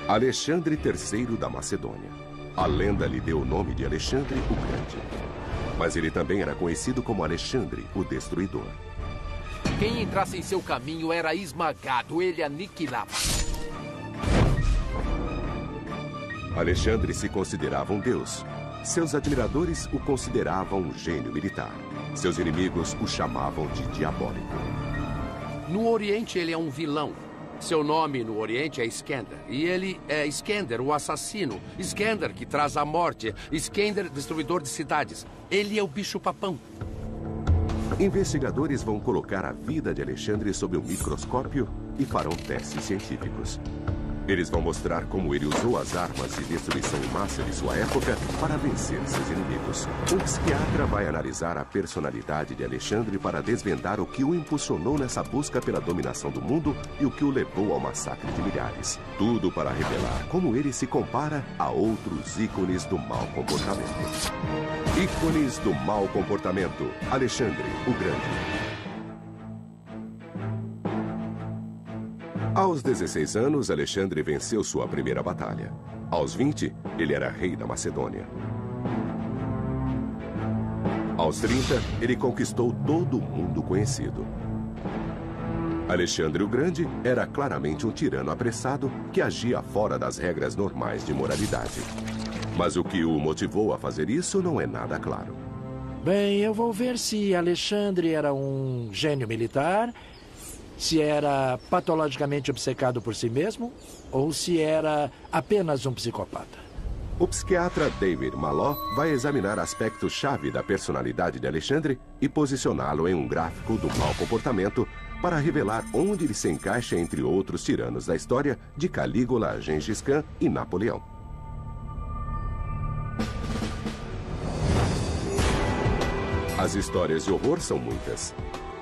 Alexandre III da Macedônia. A lenda lhe deu o nome de Alexandre o Grande. Mas ele também era conhecido como Alexandre o Destruidor. Quem entrasse em seu caminho era esmagado, ele aniquilava. Alexandre se considerava um deus. Seus admiradores o consideravam um gênio militar. Seus inimigos o chamavam de diabólico. No Oriente, ele é um vilão. Seu nome no Oriente é Iskender. E ele é Iskender, o assassino. Iskender, que traz a morte. Iskender, destruidor de cidades. Ele é o bicho-papão. Investigadores vão colocar a vida de Alexandre sob um microscópio e farão testes científicos. Eles vão mostrar como ele usou as armas de destruição em massa de sua época para vencer seus inimigos. Um psiquiatra vai analisar a personalidade de Alexandre para desvendar o que o impulsionou nessa busca pela dominação do mundo e o que o levou ao massacre de milhares. Tudo para revelar como ele se compara a outros ícones do mau comportamento. Ícones do mau comportamento. Alexandre o Grande. Aos 16 anos, Alexandre venceu sua primeira batalha. Aos 20, ele era rei da Macedônia. Aos 30, ele conquistou todo o mundo conhecido. Alexandre o Grande era claramente um tirano apressado que agia fora das regras normais de moralidade. Mas o que o motivou a fazer isso não é nada claro. Bem, eu vou ver se Alexandre era um gênio militar, se era patologicamente obcecado por si mesmo ou se era apenas um psicopata. O psiquiatra David Maló vai examinar aspectos-chave da personalidade de Alexandre e posicioná-lo em um gráfico do mau comportamento para revelar onde ele se encaixa entre outros tiranos da história de Calígula, Gengis Khan e Napoleão. As histórias de horror são muitas.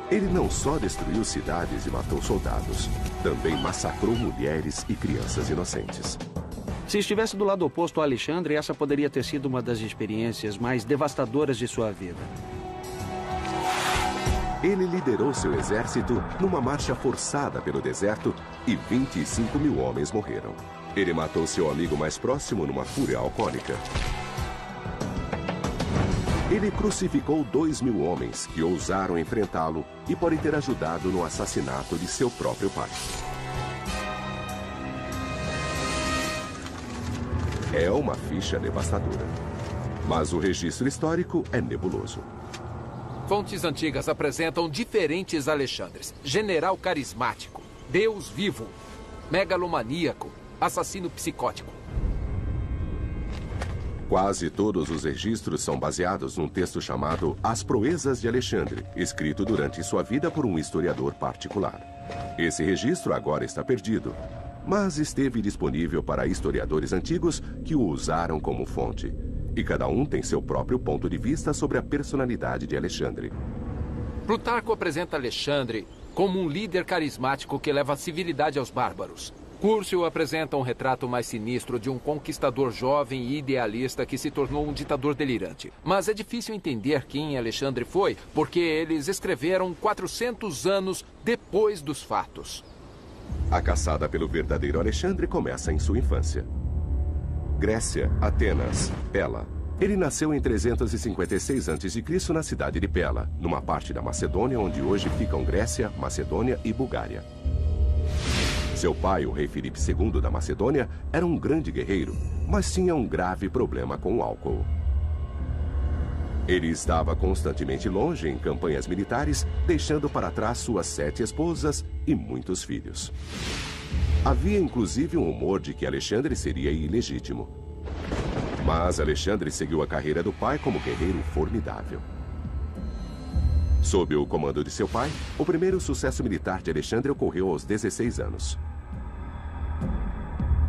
Ele não só destruiu cidades e matou soldados, também massacrou mulheres e crianças inocentes. Se estivesse do lado oposto a Alexandre, essa poderia ter sido uma das experiências mais devastadoras de sua vida. Ele liderou seu exército numa marcha forçada pelo deserto e 25 mil homens morreram. Ele matou seu amigo mais próximo numa fúria alcoólica. Ele crucificou 2.000 homens que ousaram enfrentá-lo e pode ter ajudado no assassinato de seu próprio pai. É uma ficha devastadora. Mas o registro histórico é nebuloso. Fontes antigas apresentam diferentes Alexandres. General carismático, deus vivo, megalomaníaco, assassino psicótico. Quase todos os registros são baseados num texto chamado As Proezas de Alexandre, escrito durante sua vida por um historiador particular. Esse registro agora está perdido, mas esteve disponível para historiadores antigos que o usaram como fonte. E cada um tem seu próprio ponto de vista sobre a personalidade de Alexandre. Plutarco apresenta Alexandre como um líder carismático que leva a civilidade aos bárbaros. Cúrcio apresenta um retrato mais sinistro de um conquistador jovem e idealista que se tornou um ditador delirante. Mas é difícil entender quem Alexandre foi, porque eles escreveram 400 anos depois dos fatos. A caçada pelo verdadeiro Alexandre começa em sua infância. Grécia, Atenas, Pela. Ele nasceu em 356 a.C. na cidade de Pela, numa parte da Macedônia onde hoje ficam Grécia, Macedônia e Bulgária. Seu pai, o rei Filipe II da Macedônia, era um grande guerreiro, mas tinha um grave problema com o álcool. Ele estava constantemente longe em campanhas militares, deixando para trás suas 7 esposas e muitos filhos. Havia inclusive um rumor de que Alexandre seria ilegítimo. Mas Alexandre seguiu a carreira do pai como guerreiro formidável. Sob o comando de seu pai, o primeiro sucesso militar de Alexandre ocorreu aos 16 anos.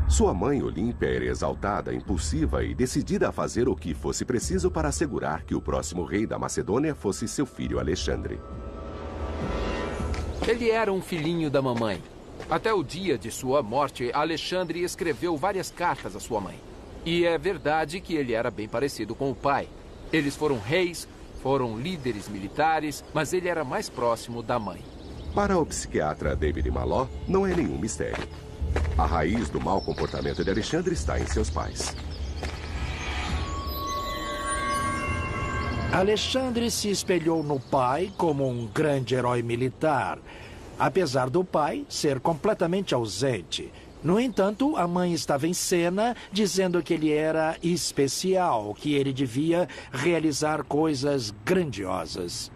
Sua mãe, Olímpia, era exaltada, impulsiva e decidida a fazer o que fosse preciso para assegurar que o próximo rei da Macedônia fosse seu filho Alexandre. Ele era um filhinho da mamãe. Até o dia de sua morte, Alexandre escreveu várias cartas à sua mãe. E é verdade que ele era bem parecido com o pai. Eles foram reis, foram líderes militares, mas ele era mais próximo da mãe. Para o psiquiatra David Maló, não é nenhum mistério. A raiz do mau comportamento de Alexandre está em seus pais. Alexandre se espelhou no pai como um grande herói militar, apesar do pai ser completamente ausente. No entanto, a mãe estava em cena, dizendo que ele era especial, que ele devia realizar coisas grandiosas.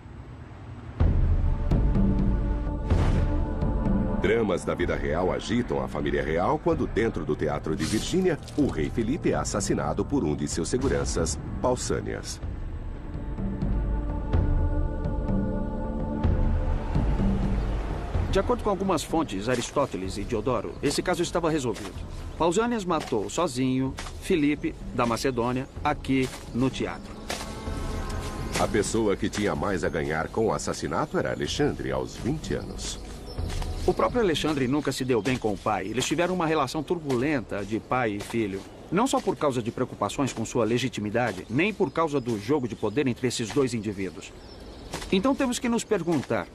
Dramas da vida real agitam a família real quando, dentro do teatro de Virgínia, o rei Felipe é assassinado por um de seus seguranças, Pausânias. De acordo com algumas fontes, Aristóteles e Diodoro, esse caso estava resolvido. Pausânias matou sozinho Filipe, da Macedônia, aqui no teatro. A pessoa que tinha mais a ganhar com o assassinato era Alexandre, aos 20 anos. O próprio Alexandre nunca se deu bem com o pai. Eles tiveram uma relação turbulenta de pai e filho. Não só por causa de preocupações com sua legitimidade, nem por causa do jogo de poder entre esses dois indivíduos. Então temos que nos perguntar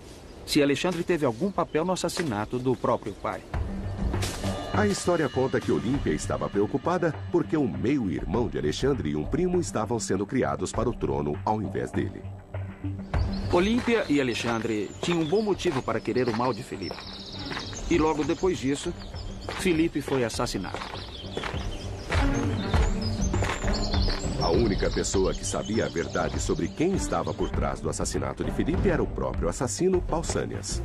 se Alexandre teve algum papel no assassinato do próprio pai. A história conta que Olímpia estava preocupada porque um meio-irmão de Alexandre e um primo estavam sendo criados para o trono ao invés dele. Olímpia e Alexandre tinham um bom motivo para querer o mal de Filipe. E logo depois disso, Filipe foi assassinado. A única pessoa que sabia a verdade sobre quem estava por trás do assassinato de Filipe era o próprio assassino, Pausânias.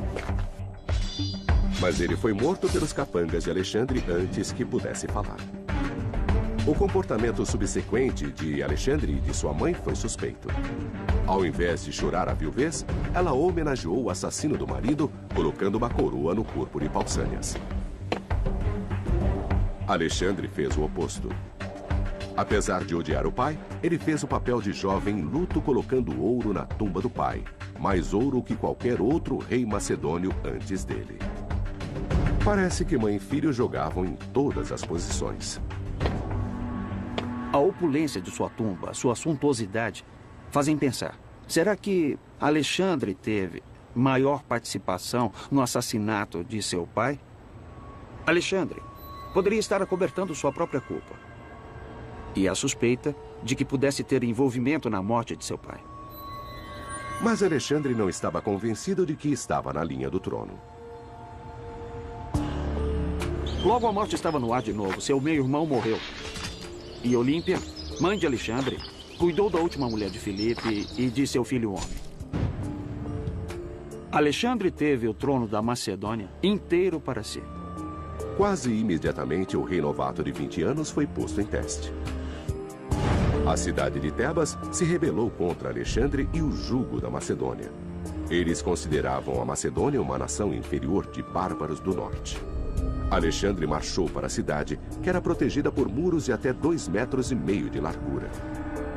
Mas ele foi morto pelos capangas de Alexandre antes que pudesse falar. O comportamento subsequente de Alexandre e de sua mãe foi suspeito. Ao invés de chorar a viuvez, ela homenageou o assassino do marido, colocando uma coroa no corpo de Pausânias. Alexandre fez o oposto. Apesar de odiar o pai, ele fez o papel de jovem em luto colocando ouro na tumba do pai. Mais ouro que qualquer outro rei macedônio antes dele. Parece que mãe e filho jogavam em todas as posições. A opulência de sua tumba, sua suntuosidade, fazem pensar. Será que Alexandre teve maior participação no assassinato de seu pai? Alexandre poderia estar acobertando sua própria culpa. E a suspeita de que pudesse ter envolvimento na morte de seu pai. Mas Alexandre não estava convencido de que estava na linha do trono. Logo a morte estava no ar de novo. Seu meio-irmão morreu. E Olímpia, mãe de Alexandre, cuidou da última mulher de Filipe e de seu filho homem. Alexandre teve o trono da Macedônia inteiro para si. Quase imediatamente, o rei novato de 20 anos foi posto em teste. A cidade de Tebas se rebelou contra Alexandre e o jugo da Macedônia. Eles consideravam a Macedônia uma nação inferior de bárbaros do norte. Alexandre marchou para a cidade, que era protegida por muros de até 2,5 metros de largura.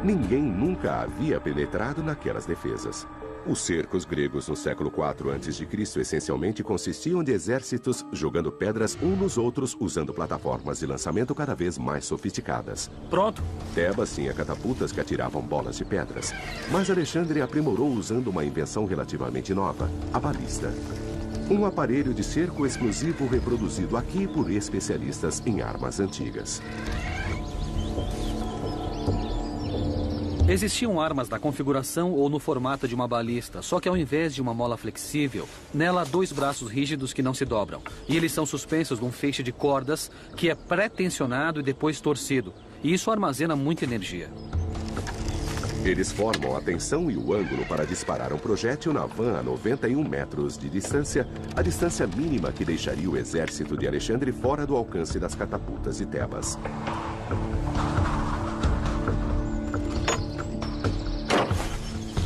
Ninguém nunca havia penetrado naquelas defesas. Os cercos gregos no século IV a.C. essencialmente consistiam de exércitos jogando pedras uns nos outros, usando plataformas de lançamento cada vez mais sofisticadas. Pronto. Tebas tinha catapultas que atiravam bolas de pedras, mas Alexandre aprimorou usando uma invenção relativamente nova, a balista. Um aparelho de cerco explosivo reproduzido aqui por especialistas em armas antigas. Existiam armas na configuração ou no formato de uma balista, só que ao invés de uma mola flexível, nela há 2 braços rígidos que não se dobram. E eles são suspensos num feixe de cordas que é pré-tensionado e depois torcido. E isso armazena muita energia. Eles formam a tensão e o ângulo para disparar um projétil na van a 91 metros de distância, a distância mínima que deixaria o exército de Alexandre fora do alcance das catapultas de Tebas.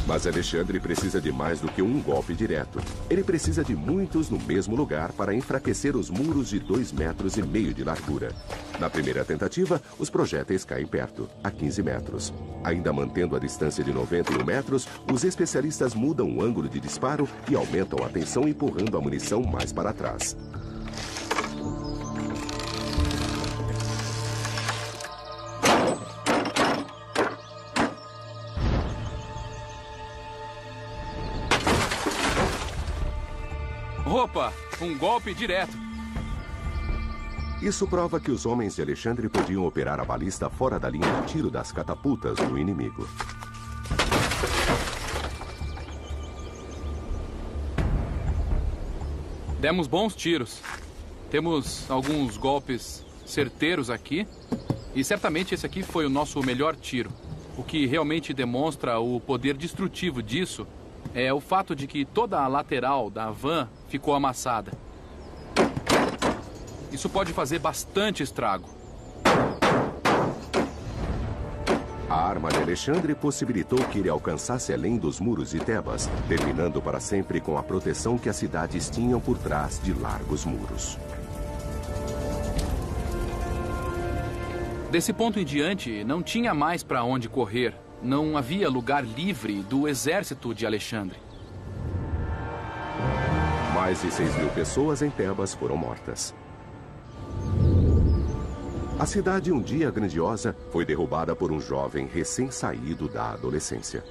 Mas Alexandre precisa de mais do que um golpe direto. Ele precisa de muitos no mesmo lugar para enfraquecer os muros de 2,5 metros de largura. Na primeira tentativa, os projéteis caem perto, a 15 metros. Ainda mantendo a distância de 91 metros, os especialistas mudam o ângulo de disparo e aumentam a tensão, empurrando a munição mais para trás. Opa, um golpe direto. Isso prova que os homens de Alexandre podiam operar a balista fora da linha de tiro das catapultas do inimigo. Demos bons tiros. Temos alguns golpes certeiros aqui. E certamente esse aqui foi o nosso melhor tiro. O que realmente demonstra o poder destrutivo disso é o fato de que toda a lateral da van ficou amassada. Isso pode fazer bastante estrago. A arma de Alexandre possibilitou que ele alcançasse além dos muros de Tebas, terminando para sempre com a proteção que as cidades tinham por trás de largos muros. Desse ponto em diante, não tinha mais para onde correr. Não havia lugar livre do exército de Alexandre. Mais de 6.000 pessoas em Tebas foram mortas. A cidade, um dia grandiosa, foi derrubada por um jovem recém-saído da adolescência.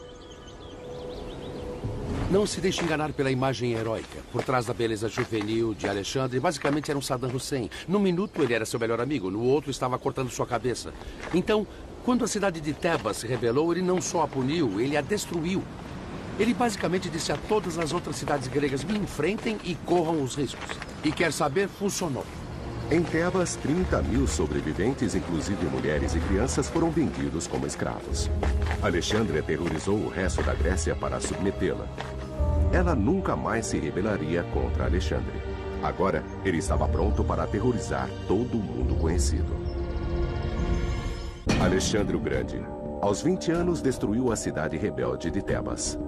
Não se deixe enganar pela imagem heróica. Por trás da beleza juvenil de Alexandre, basicamente era um Saddam Hussein. Num minuto ele era seu melhor amigo, no outro estava cortando sua cabeça. Então, quando a cidade de Tebas se rebelou, ele não só a puniu, ele a destruiu. Ele basicamente disse a todas as outras cidades gregas: me enfrentem e corram os riscos. E quer saber, funcionou. Em Tebas, 30.000 sobreviventes, inclusive mulheres e crianças, foram vendidos como escravos. Alexandre aterrorizou o resto da Grécia para submetê-la. Ela nunca mais se rebelaria contra Alexandre. Agora, ele estava pronto para aterrorizar todo o mundo conhecido. Alexandre o Grande, aos 20 anos, destruiu a cidade rebelde de Tebas.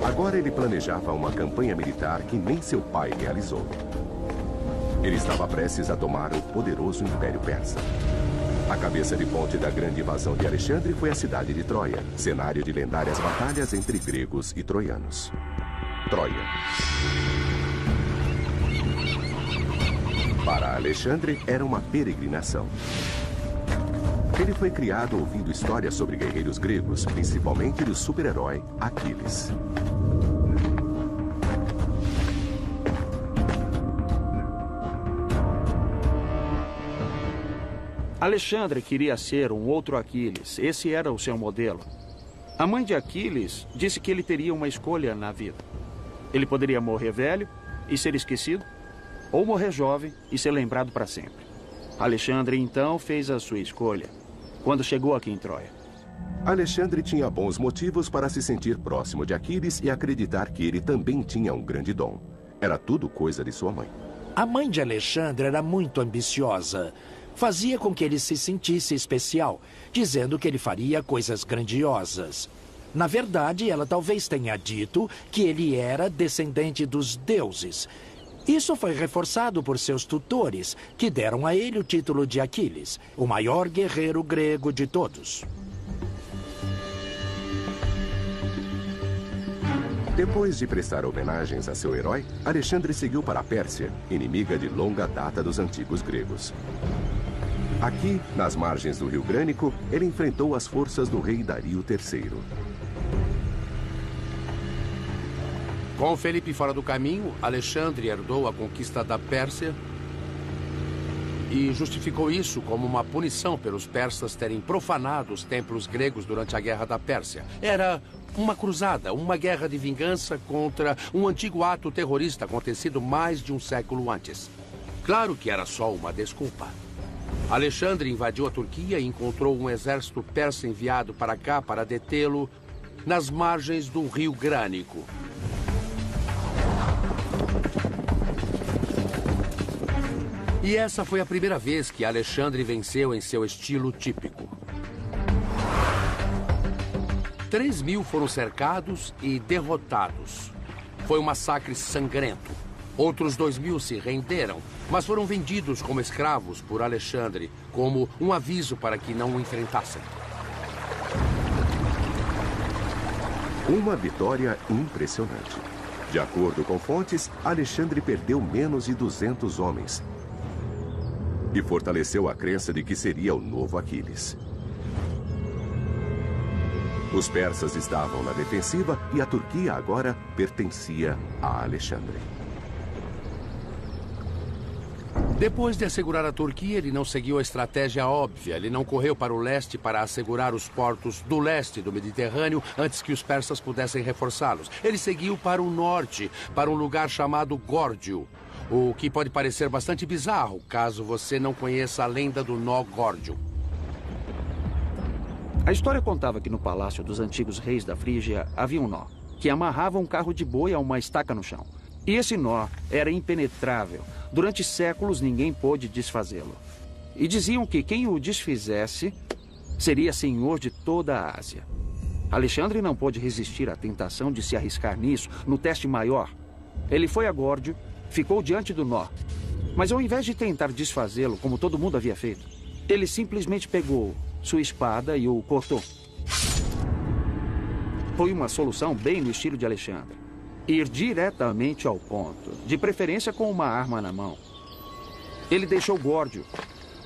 Agora ele planejava uma campanha militar que nem seu pai realizou. Ele estava prestes a tomar o poderoso Império Persa. A cabeça de ponte da grande invasão de Alexandre foi a cidade de Troia, cenário de lendárias batalhas entre gregos e troianos. Troia. Para Alexandre, era uma peregrinação. Ele foi criado ouvindo histórias sobre guerreiros gregos, principalmente do super-herói Aquiles. Alexandre queria ser um outro Aquiles. Esse era o seu modelo. A mãe de Aquiles disse que ele teria uma escolha na vida. Ele poderia morrer velho e ser esquecido, ou morrer jovem e ser lembrado para sempre. Alexandre, então, fez a sua escolha quando chegou aqui em Troia. Alexandre tinha bons motivos para se sentir próximo de Aquiles e acreditar que ele também tinha um grande dom. Era tudo coisa de sua mãe. A mãe de Alexandre era muito ambiciosa. Fazia com que ele se sentisse especial, dizendo que ele faria coisas grandiosas. Na verdade, ela talvez tenha dito que ele era descendente dos deuses. Isso foi reforçado por seus tutores, que deram a ele o título de Aquiles, o maior guerreiro grego de todos. Depois de prestar homenagens a seu herói, Alexandre seguiu para a Pérsia, inimiga de longa data dos antigos gregos. Aqui, nas margens do rio Grânico, ele enfrentou as forças do rei Dario III. Com Felipe fora do caminho, Alexandre herdou a conquista da Pérsia e justificou isso como uma punição pelos persas terem profanado os templos gregos durante a Guerra da Pérsia. Era uma cruzada, uma guerra de vingança contra um antigo ato terrorista acontecido mais de um século antes. Claro que era só uma desculpa. Alexandre invadiu a Turquia e encontrou um exército persa enviado para cá para detê-lo nas margens do rio Grânico. E essa foi a primeira vez que Alexandre venceu em seu estilo típico. 3.000 foram cercados e derrotados. Foi um massacre sangrento. Outros 2.000 se renderam, mas foram vendidos como escravos por Alexandre, como um aviso para que não o enfrentassem. Uma vitória impressionante. De acordo com fontes, Alexandre perdeu menos de 200 homens e fortaleceu a crença de que seria o novo Aquiles. Os persas estavam na defensiva e a Turquia agora pertencia a Alexandre. Depois de assegurar a Turquia, ele não seguiu a estratégia óbvia. Ele não correu para o leste para assegurar os portos do leste do Mediterrâneo antes que os persas pudessem reforçá-los. Ele seguiu para o norte, para um lugar chamado Górdio, o que pode parecer bastante bizarro, caso você não conheça a lenda do nó Górdio. A história contava que no palácio dos antigos reis da Frígia havia um nó, que amarrava um carro de boi a uma estaca no chão. E esse nó era impenetrável. Durante séculos, ninguém pôde desfazê-lo. E diziam que quem o desfizesse seria senhor de toda a Ásia. Alexandre não pôde resistir à tentação de se arriscar nisso, no teste maior. Ele foi a Górdio, ficou diante do nó. Mas ao invés de tentar desfazê-lo, como todo mundo havia feito, ele simplesmente pegou sua espada e o cortou. Foi uma solução bem no estilo de Alexandre. Ir diretamente ao ponto, de preferência com uma arma na mão. Ele deixou Górdio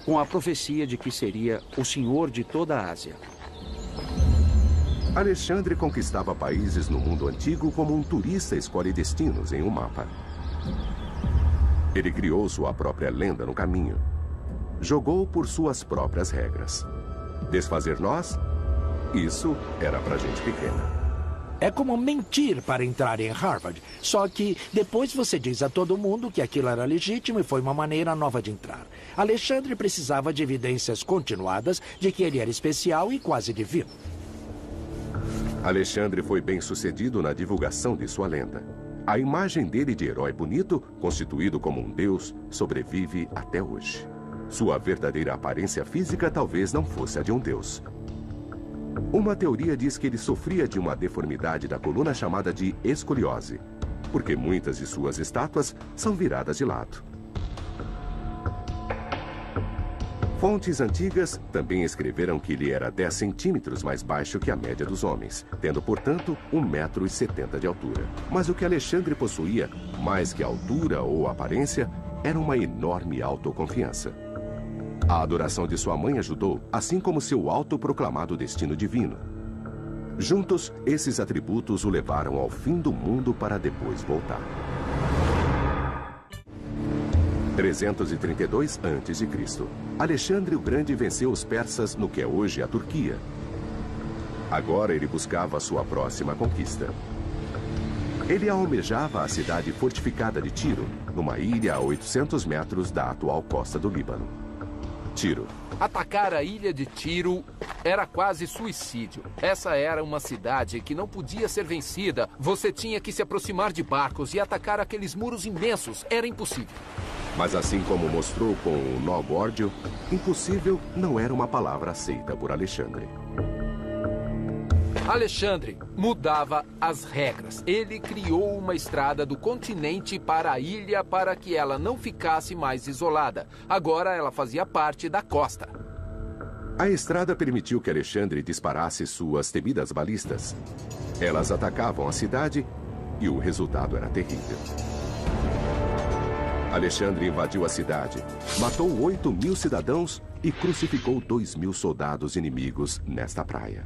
com a profecia de que seria o senhor de toda a Ásia. Alexandre conquistava países no mundo antigo como um turista escolhe destinos em um mapa. Ele criou sua própria lenda no caminho. Jogou por suas próprias regras. Desfazer nós? Isso era pra gente pequena. É como mentir para entrar em Harvard. Só que depois você diz a todo mundo que aquilo era legítimo e foi uma maneira nova de entrar. Alexandre precisava de evidências continuadas de que ele era especial e quase divino. Alexandre foi bem sucedido na divulgação de sua lenda. A imagem dele de herói bonito, constituído como um deus, sobrevive até hoje. Sua verdadeira aparência física talvez não fosse a de um deus. Uma teoria diz que ele sofria de uma deformidade da coluna chamada de escoliose, porque muitas de suas estátuas são viradas de lado. Fontes antigas também escreveram que ele era 10 centímetros mais baixo que a média dos homens, tendo, portanto, 1,70 m de altura. Mas o que Alexandre possuía, mais que altura ou aparência, era uma enorme autoconfiança. A adoração de sua mãe ajudou, assim como seu autoproclamado destino divino. Juntos, esses atributos o levaram ao fim do mundo para depois voltar. 332 a.C. Alexandre o Grande venceu os persas no que é hoje a Turquia. Agora ele buscava sua próxima conquista. Ele almejava a cidade fortificada de Tiro, numa ilha a 800 metros da atual costa do Líbano. Tiro. Atacar a ilha de Tiro era quase suicídio. Essa era uma cidade que não podia ser vencida. Você tinha que se aproximar de barcos e atacar aqueles muros imensos. Era impossível. Mas assim como mostrou com o nó Górdio, impossível não era uma palavra aceita por Alexandre. Alexandre mudava as regras. Ele criou uma estrada do continente para a ilha para que ela não ficasse mais isolada. Agora ela fazia parte da costa. A estrada permitiu que Alexandre disparasse suas temidas balistas. Elas atacavam a cidade e o resultado era terrível. Alexandre invadiu a cidade, matou 8.000 cidadãos e crucificou 2.000 soldados inimigos nesta praia.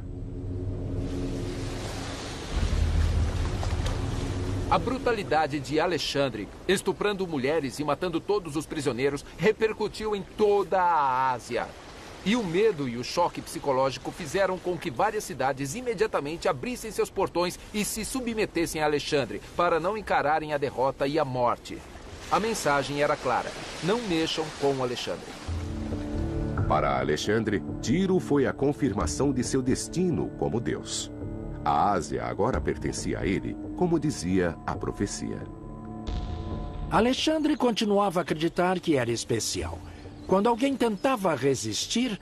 A brutalidade de Alexandre, estuprando mulheres e matando todos os prisioneiros, repercutiu em toda a Ásia. E o medo e o choque psicológico fizeram com que várias cidades imediatamente abrissem seus portões e se submetessem a Alexandre, para não encararem a derrota e a morte. A mensagem era clara: não mexam com Alexandre. Para Alexandre, Tiro foi a confirmação de seu destino como Deus. A Ásia agora pertencia a ele, como dizia a profecia. Alexandre continuava a acreditar que era especial. Quando alguém tentava resistir,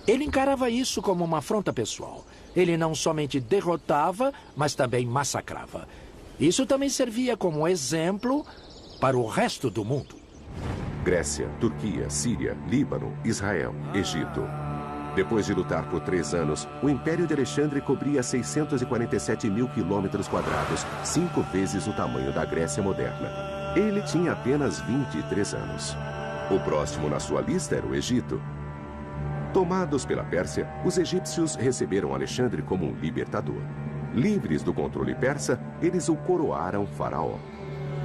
ele encarava isso como uma afronta pessoal. Ele não somente derrotava, mas também massacrava. Isso também servia como exemplo para o resto do mundo. Grécia, Turquia, Síria, Líbano, Israel, Egito. Depois de lutar por 3 anos, o Império de Alexandre cobria 647.000 quilômetros quadrados, 5 vezes o tamanho da Grécia moderna. Ele tinha apenas 23 anos. O próximo na sua lista era o Egito. Tomados pela Pérsia, os egípcios receberam Alexandre como um libertador. Livres do controle persa, eles o coroaram faraó.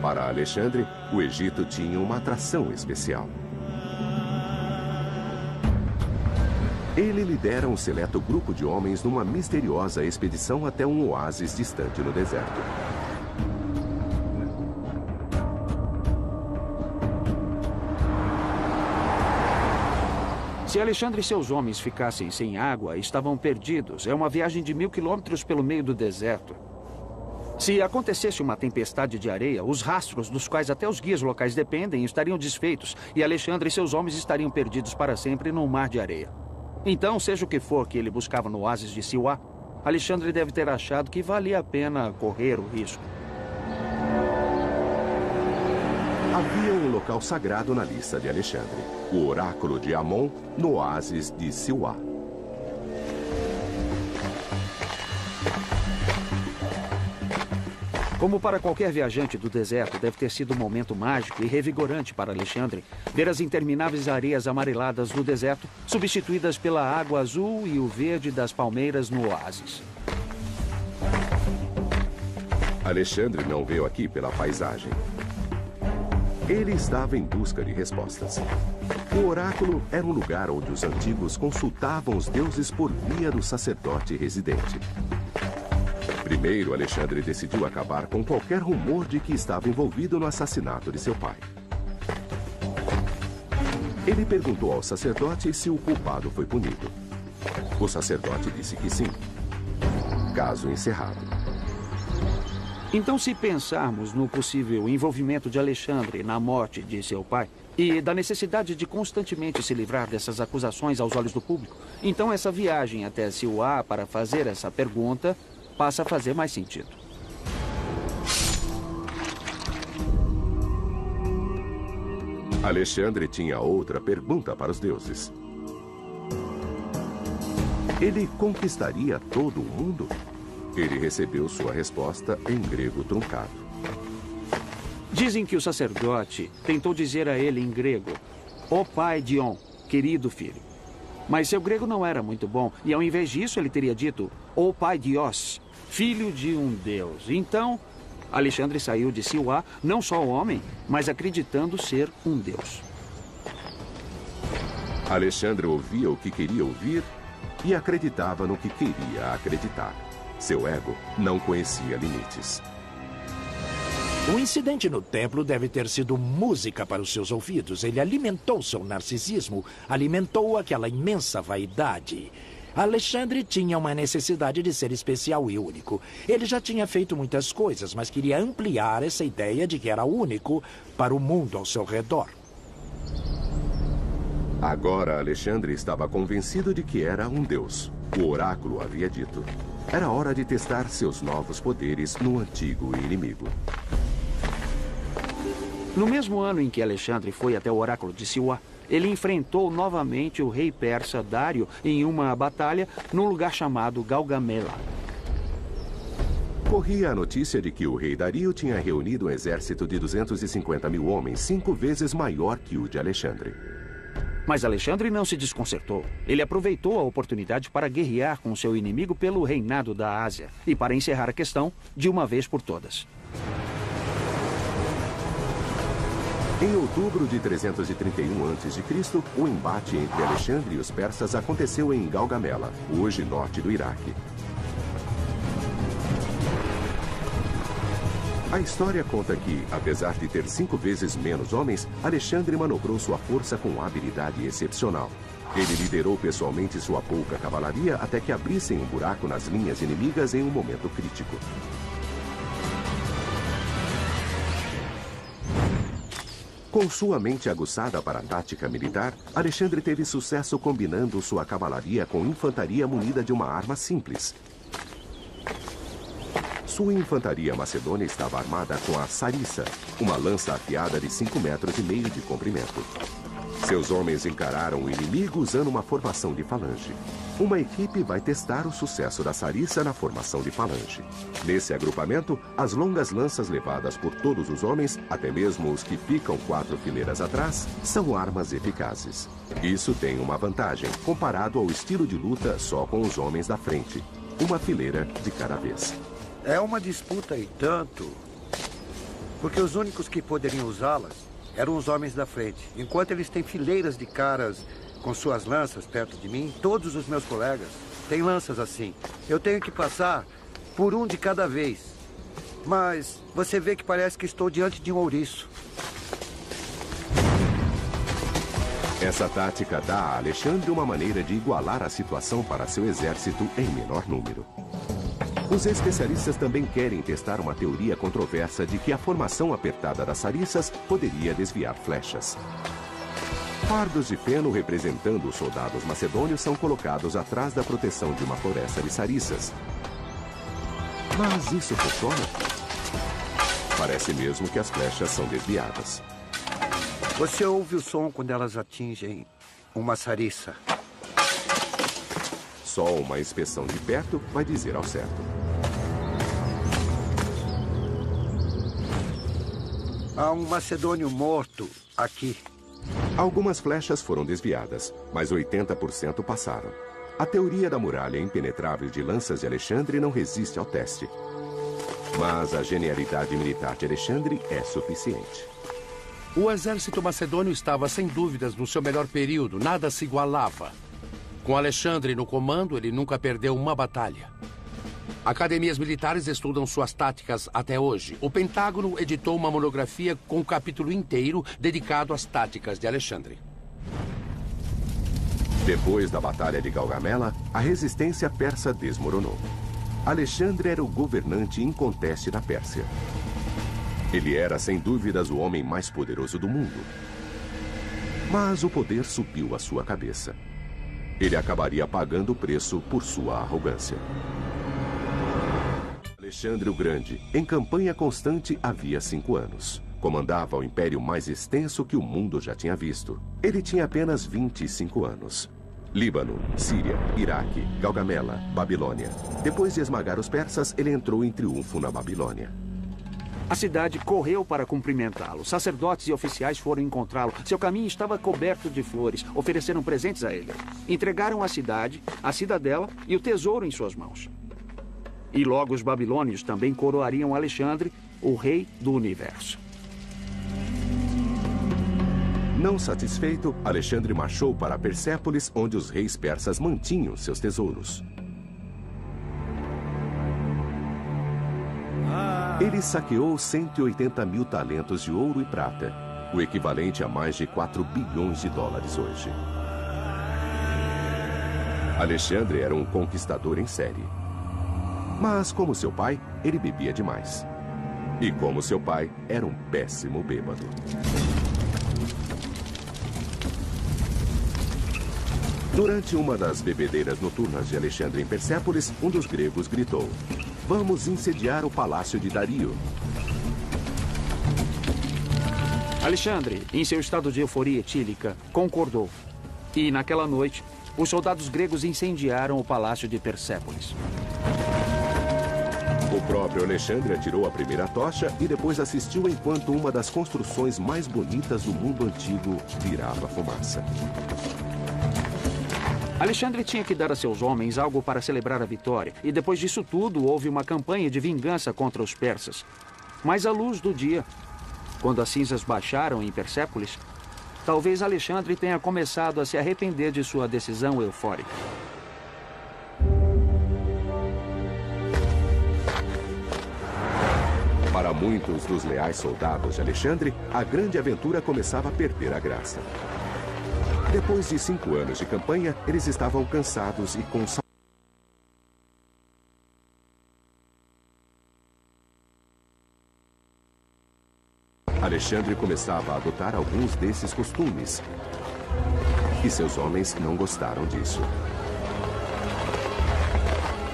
Para Alexandre, o Egito tinha uma atração especial. Ele lidera um seleto grupo de homens numa misteriosa expedição até um oásis distante no deserto. Se Alexandre e seus homens ficassem sem água, estavam perdidos. É uma viagem de 1000 quilômetros pelo meio do deserto. Se acontecesse uma tempestade de areia, os rastros dos quais até os guias locais dependem estariam desfeitos e Alexandre e seus homens estariam perdidos para sempre num mar de areia. Então, seja o que for que ele buscava no oásis de Siwa, Alexandre deve ter achado que valia a pena correr o risco. Havia um local sagrado na lista de Alexandre, o oráculo de Amon, no oásis de Siwa. Como para qualquer viajante do deserto, deve ter sido um momento mágico e revigorante para Alexandre ver as intermináveis areias amareladas do deserto substituídas pela água azul e o verde das palmeiras no oásis. Alexandre não veio aqui pela paisagem. Ele estava em busca de respostas. O oráculo era um lugar onde os antigos consultavam os deuses por via do sacerdote residente. Primeiro, Alexandre decidiu acabar com qualquer rumor de que estava envolvido no assassinato de seu pai. Ele perguntou ao sacerdote se o culpado foi punido. O sacerdote disse que sim. Caso encerrado. Então, se pensarmos no possível envolvimento de Alexandre na morte de seu pai e da necessidade de constantemente se livrar dessas acusações aos olhos do público, então essa viagem até Siwa para fazer essa pergunta passa a fazer mais sentido. Alexandre tinha outra pergunta para os deuses. Ele conquistaria todo o mundo? Ele recebeu sua resposta em grego truncado. Dizem que o sacerdote tentou dizer a ele em grego, "Ó pai Dion, querido filho." Mas seu grego não era muito bom, e ao invés disso ele teria dito, "Ó pai Dios, filho de um deus." Então, Alexandre saiu de Siwa não só homem, mas acreditando ser um deus. Alexandre ouvia o que queria ouvir e acreditava no que queria acreditar. Seu ego não conhecia limites. O incidente no templo deve ter sido música para os seus ouvidos. Ele alimentou seu narcisismo, alimentou aquela imensa vaidade. Alexandre tinha uma necessidade de ser especial e único. Ele já tinha feito muitas coisas, mas queria ampliar essa ideia de que era único para o mundo ao seu redor. Agora, Alexandre estava convencido de que era um deus. O oráculo havia dito. Era hora de testar seus novos poderes no antigo inimigo. No mesmo ano em que Alexandre foi até o oráculo de Siwa, ele enfrentou novamente o rei persa Dário em uma batalha num lugar chamado Gaugamela. Corria a notícia de que o rei Dario tinha reunido um exército de 250 mil homens, 5 vezes maior que o de Alexandre. Mas Alexandre não se desconcertou. Ele aproveitou a oportunidade para guerrear com seu inimigo pelo reinado da Ásia e para encerrar a questão de uma vez por todas. Em outubro de 331 a.C., o embate entre Alexandre e os persas aconteceu em Gaugamela, hoje norte do Iraque. A história conta que, apesar de ter 5 vezes menos homens, Alexandre manobrou sua força com habilidade excepcional. Ele liderou pessoalmente sua pouca cavalaria até que abrissem um buraco nas linhas inimigas em um momento crítico. Com sua mente aguçada para a tática militar, Alexandre teve sucesso combinando sua cavalaria com infantaria munida de uma arma simples. Sua infantaria macedônia estava armada com a sarissa, uma lança afiada de 5,5 metros de comprimento. Seus homens encararam o inimigo usando uma formação de falange. Uma equipe vai testar o sucesso da sarissa na formação de falange. Nesse agrupamento, as longas lanças levadas por todos os homens, até mesmo os que ficam 4 fileiras atrás, são armas eficazes. Isso tem uma vantagem, comparado ao estilo de luta só com os homens da frente. Uma fileira de cada vez. É uma disputa e tanto, porque os únicos que poderiam usá-las eram os homens da frente, enquanto eles têm fileiras de caras com suas lanças perto de mim. Todos os meus colegas têm lanças assim. Eu tenho que passar por um de cada vez. Mas você vê que parece que estou diante de um ouriço. Essa tática dá a Alexandre uma maneira de igualar a situação para seu exército em menor número. Os especialistas também querem testar uma teoria controversa de que a formação apertada das sariças poderia desviar flechas. Fardos de feno representando os soldados macedônios são colocados atrás da proteção de uma floresta de sariças. Mas isso funciona? Parece mesmo que as flechas são desviadas. Você ouve o som quando elas atingem uma sariça. Só uma inspeção de perto vai dizer ao certo. Há um macedônio morto aqui. Algumas flechas foram desviadas, mas 80% passaram. A teoria da muralha impenetrável de lanças de Alexandre não resiste ao teste. Mas a genialidade militar de Alexandre é suficiente. O exército macedônio estava sem dúvidas no seu melhor período, nada se igualava. Com Alexandre no comando, ele nunca perdeu uma batalha. Academias militares estudam suas táticas até hoje. O Pentágono editou uma monografia com um capítulo inteiro dedicado às táticas de Alexandre. Depois da Batalha de Gaugamela, a resistência persa desmoronou. Alexandre era o governante inconteste da Pérsia. Ele era, sem dúvidas, o homem mais poderoso do mundo. Mas o poder subiu à sua cabeça. Ele acabaria pagando o preço por sua arrogância. Alexandre o Grande, em campanha constante havia 5 anos. Comandava o império mais extenso que o mundo já tinha visto. Ele tinha apenas 25 anos. Líbano, Síria, Iraque, Gaugamela, Babilônia. Depois de esmagar os persas, ele entrou em triunfo na Babilônia. A cidade correu para cumprimentá-lo. Sacerdotes e oficiais foram encontrá-lo. Seu caminho estava coberto de flores. Ofereceram presentes a ele. Entregaram a cidade, a cidadela e o tesouro em suas mãos. E logo os babilônios também coroariam Alexandre, o rei do universo. Não satisfeito, Alexandre marchou para Persépolis, onde os reis persas mantinham seus tesouros. Ele saqueou 180 mil talentos de ouro e prata, o equivalente a mais de 4 bilhões de dólares hoje. Alexandre era um conquistador em série. Mas, como seu pai, ele bebia demais. E como seu pai, era um péssimo bêbado. Durante uma das bebedeiras noturnas de Alexandre em Persépolis, um dos gregos gritou: "Vamos incendiar o palácio de Dario." Alexandre, em seu estado de euforia etílica, concordou. E, naquela noite, os soldados gregos incendiaram o palácio de Persépolis. O próprio Alexandre atirou a primeira tocha e depois assistiu enquanto uma das construções mais bonitas do mundo antigo virava fumaça. Alexandre tinha que dar a seus homens algo para celebrar a vitória. E depois disso tudo, houve uma campanha de vingança contra os persas. Mas à luz do dia, quando as cinzas baixaram em Persépolis, talvez Alexandre tenha começado a se arrepender de sua decisão eufórica. Para muitos dos leais soldados de Alexandre, a grande aventura começava a perder a graça. Depois de 5 anos de campanha, eles estavam cansados e com saudade. Alexandre começava a adotar alguns desses costumes. E seus homens não gostaram disso.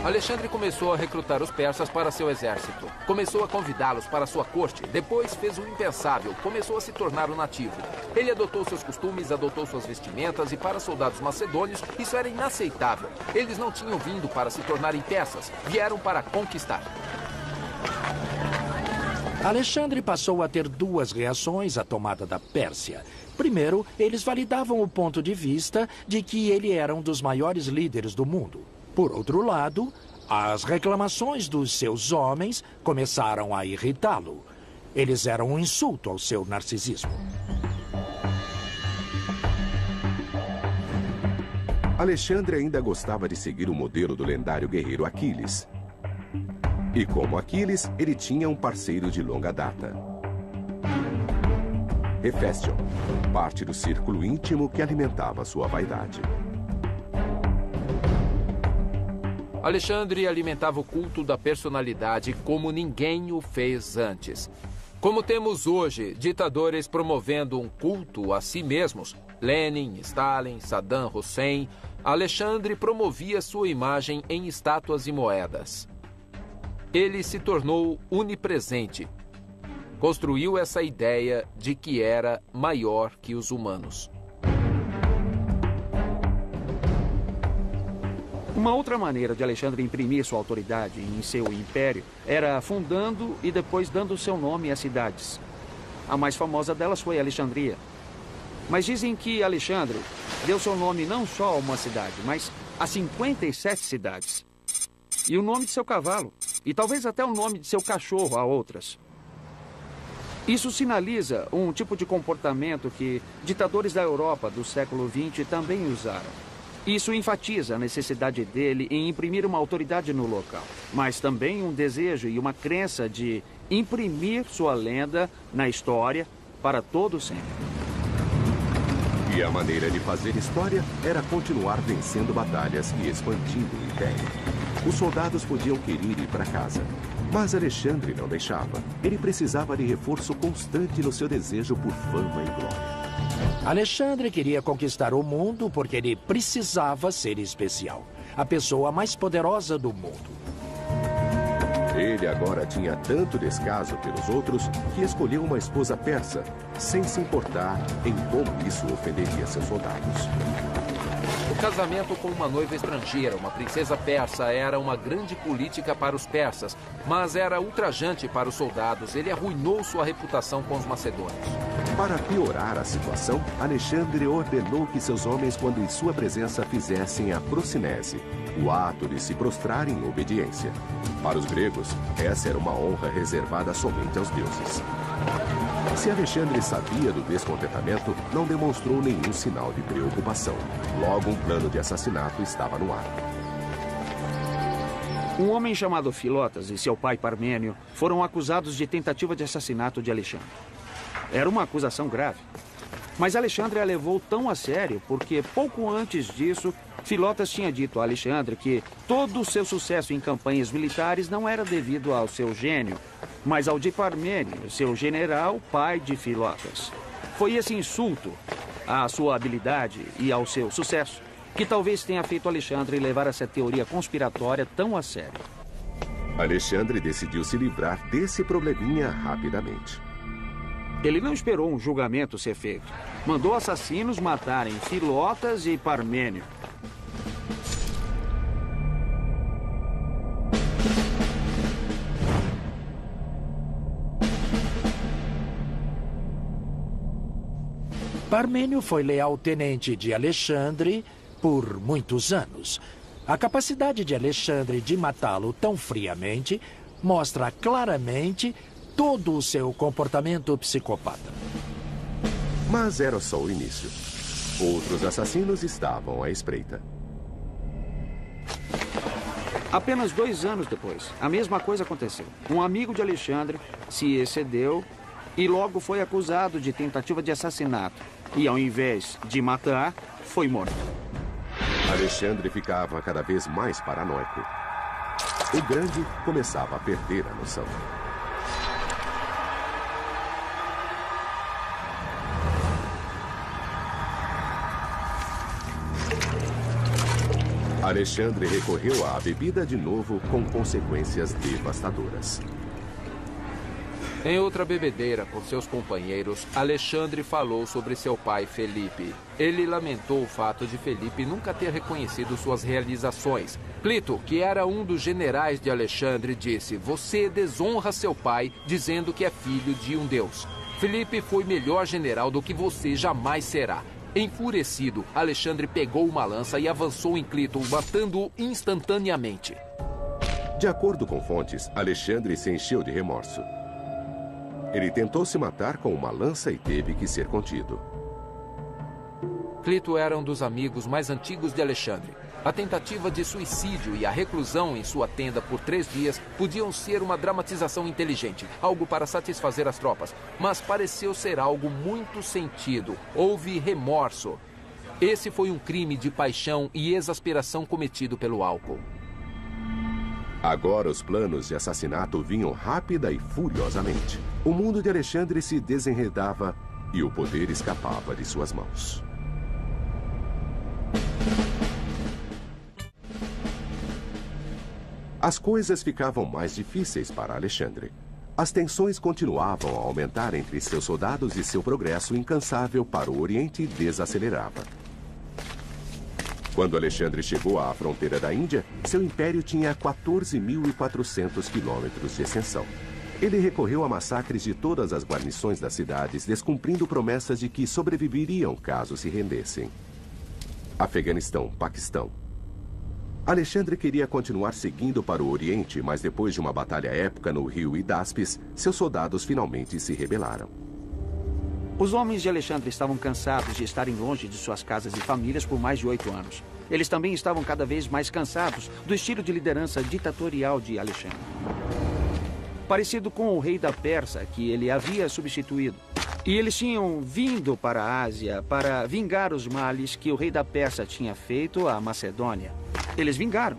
Alexandre começou a recrutar os persas para seu exército. Começou a convidá-los para sua corte. Depois fez o impensável. Começou a se tornar um nativo. Ele adotou seus costumes, adotou suas vestimentas e para soldados macedônios isso era inaceitável. Eles não tinham vindo para se tornarem persas. Vieram para conquistar. Alexandre passou a ter 2 reações à tomada da Pérsia. Primeiro, eles validavam o ponto de vista de que ele era um dos maiores líderes do mundo. Por outro lado, as reclamações dos seus homens começaram a irritá-lo. Eles eram um insulto ao seu narcisismo. Alexandre ainda gostava de seguir o modelo do lendário guerreiro Aquiles. E como Aquiles, ele tinha um parceiro de longa data. Heféstion, parte do círculo íntimo que alimentava sua vaidade. Alexandre alimentava o culto da personalidade como ninguém o fez antes. Como temos hoje ditadores promovendo um culto a si mesmos, Lenin, Stalin, Saddam Hussein, Alexandre promovia sua imagem em estátuas e moedas. Ele se tornou onipresente. Construiu essa ideia de que era maior que os humanos. Uma outra maneira de Alexandre imprimir sua autoridade em seu império era fundando e depois dando seu nome a cidades. A mais famosa delas foi Alexandria. Mas dizem que Alexandre deu seu nome não só a uma cidade, mas a 57 cidades. E o nome de seu cavalo, e talvez até o nome de seu cachorro a outras. Isso sinaliza um tipo de comportamento que ditadores da Europa do século XX também usaram. Isso enfatiza a necessidade dele em imprimir uma autoridade no local, mas também um desejo e uma crença de imprimir sua lenda na história para todo sempre. E a maneira de fazer história era continuar vencendo batalhas e expandindo o império. Os soldados podiam querer ir para casa, mas Alexandre não deixava. Ele precisava de reforço constante no seu desejo por fama e glória. Alexandre queria conquistar o mundo porque ele precisava ser especial. A pessoa mais poderosa do mundo. Ele agora tinha tanto descaso pelos outros que escolheu uma esposa persa, sem se importar em como isso ofenderia seus soldados. O casamento com uma noiva estrangeira, uma princesa persa, era uma grande política para os persas, mas era ultrajante para os soldados. Ele arruinou sua reputação com os macedônios. Para piorar a situação, Alexandre ordenou que seus homens, quando em sua presença, fizessem a prosinese, o ato de se prostrar em obediência. Para os gregos, essa era uma honra reservada somente aos deuses. Se Alexandre sabia do descontentamento, não demonstrou nenhum sinal de preocupação. Logo, um plano de assassinato estava no ar. Um homem chamado Filotas e seu pai Parmênio foram acusados de tentativa de assassinato de Alexandre. Era uma acusação grave. Mas Alexandre a levou tão a sério porque, pouco antes disso, Filotas tinha dito a Alexandre que todo o seu sucesso em campanhas militares não era devido ao seu gênio, mas ao de Parmênio, seu general, pai de Filotas. Foi esse insulto à sua habilidade e ao seu sucesso que talvez tenha feito Alexandre levar essa teoria conspiratória tão a sério. Alexandre decidiu se livrar desse probleminha rapidamente. Ele não esperou um julgamento ser feito. Mandou assassinos matarem Filotas e Parmênio. Parmênio foi leal tenente de Alexandre por muitos anos. A capacidade de Alexandre de matá-lo tão friamente mostra claramente todo o seu comportamento psicopata. Mas era só o início. Outros assassinos estavam à espreita. Apenas 2 anos depois, a mesma coisa aconteceu. Um amigo de Alexandre se excedeu e logo foi acusado de tentativa de assassinato. E ao invés de matar, foi morto. Alexandre ficava cada vez mais paranoico. O grande começava a perder a noção. Alexandre recorreu à bebida de novo com consequências devastadoras. Em outra bebedeira com seus companheiros, Alexandre falou sobre seu pai Felipe. Ele lamentou o fato de Felipe nunca ter reconhecido suas realizações. Clito, que era um dos generais de Alexandre, disse: "Você desonra seu pai dizendo que é filho de um deus. Felipe foi melhor general do que você jamais será." Enfurecido, Alexandre pegou uma lança e avançou em Clito, matando-o instantaneamente. De acordo com fontes, Alexandre se encheu de remorso. Ele tentou se matar com uma lança e teve que ser contido. Clito era um dos amigos mais antigos de Alexandre. A tentativa de suicídio e a reclusão em sua tenda por 3 dias podiam ser uma dramatização inteligente, algo para satisfazer as tropas, mas pareceu ser algo muito sentido. Houve remorso. Esse foi um crime de paixão e exasperação cometido pelo álcool. Agora os planos de assassinato vinham rápida e furiosamente. O mundo de Alexandre se desenredava e o poder escapava de suas mãos. As coisas ficavam mais difíceis para Alexandre. As tensões continuavam a aumentar entre seus soldados e seu progresso incansável para o Oriente desacelerava. Quando Alexandre chegou à fronteira da Índia, seu império tinha 14.400 quilômetros de extensão. Ele recorreu a massacres de todas as guarnições das cidades, descumprindo promessas de que sobreviveriam caso se rendessem. Afeganistão, Paquistão. Alexandre queria continuar seguindo para o Oriente, mas depois de uma batalha épica no rio Hidaspes, seus soldados finalmente se rebelaram. Os homens de Alexandre estavam cansados de estarem longe de suas casas e famílias por mais de 8 anos. Eles também estavam cada vez mais cansados do estilo de liderança ditatorial de Alexandre. Parecido com o rei da Pérsia, que ele havia substituído. E eles tinham vindo para a Ásia para vingar os males que o rei da Pérsia tinha feito à Macedônia. Eles vingaram.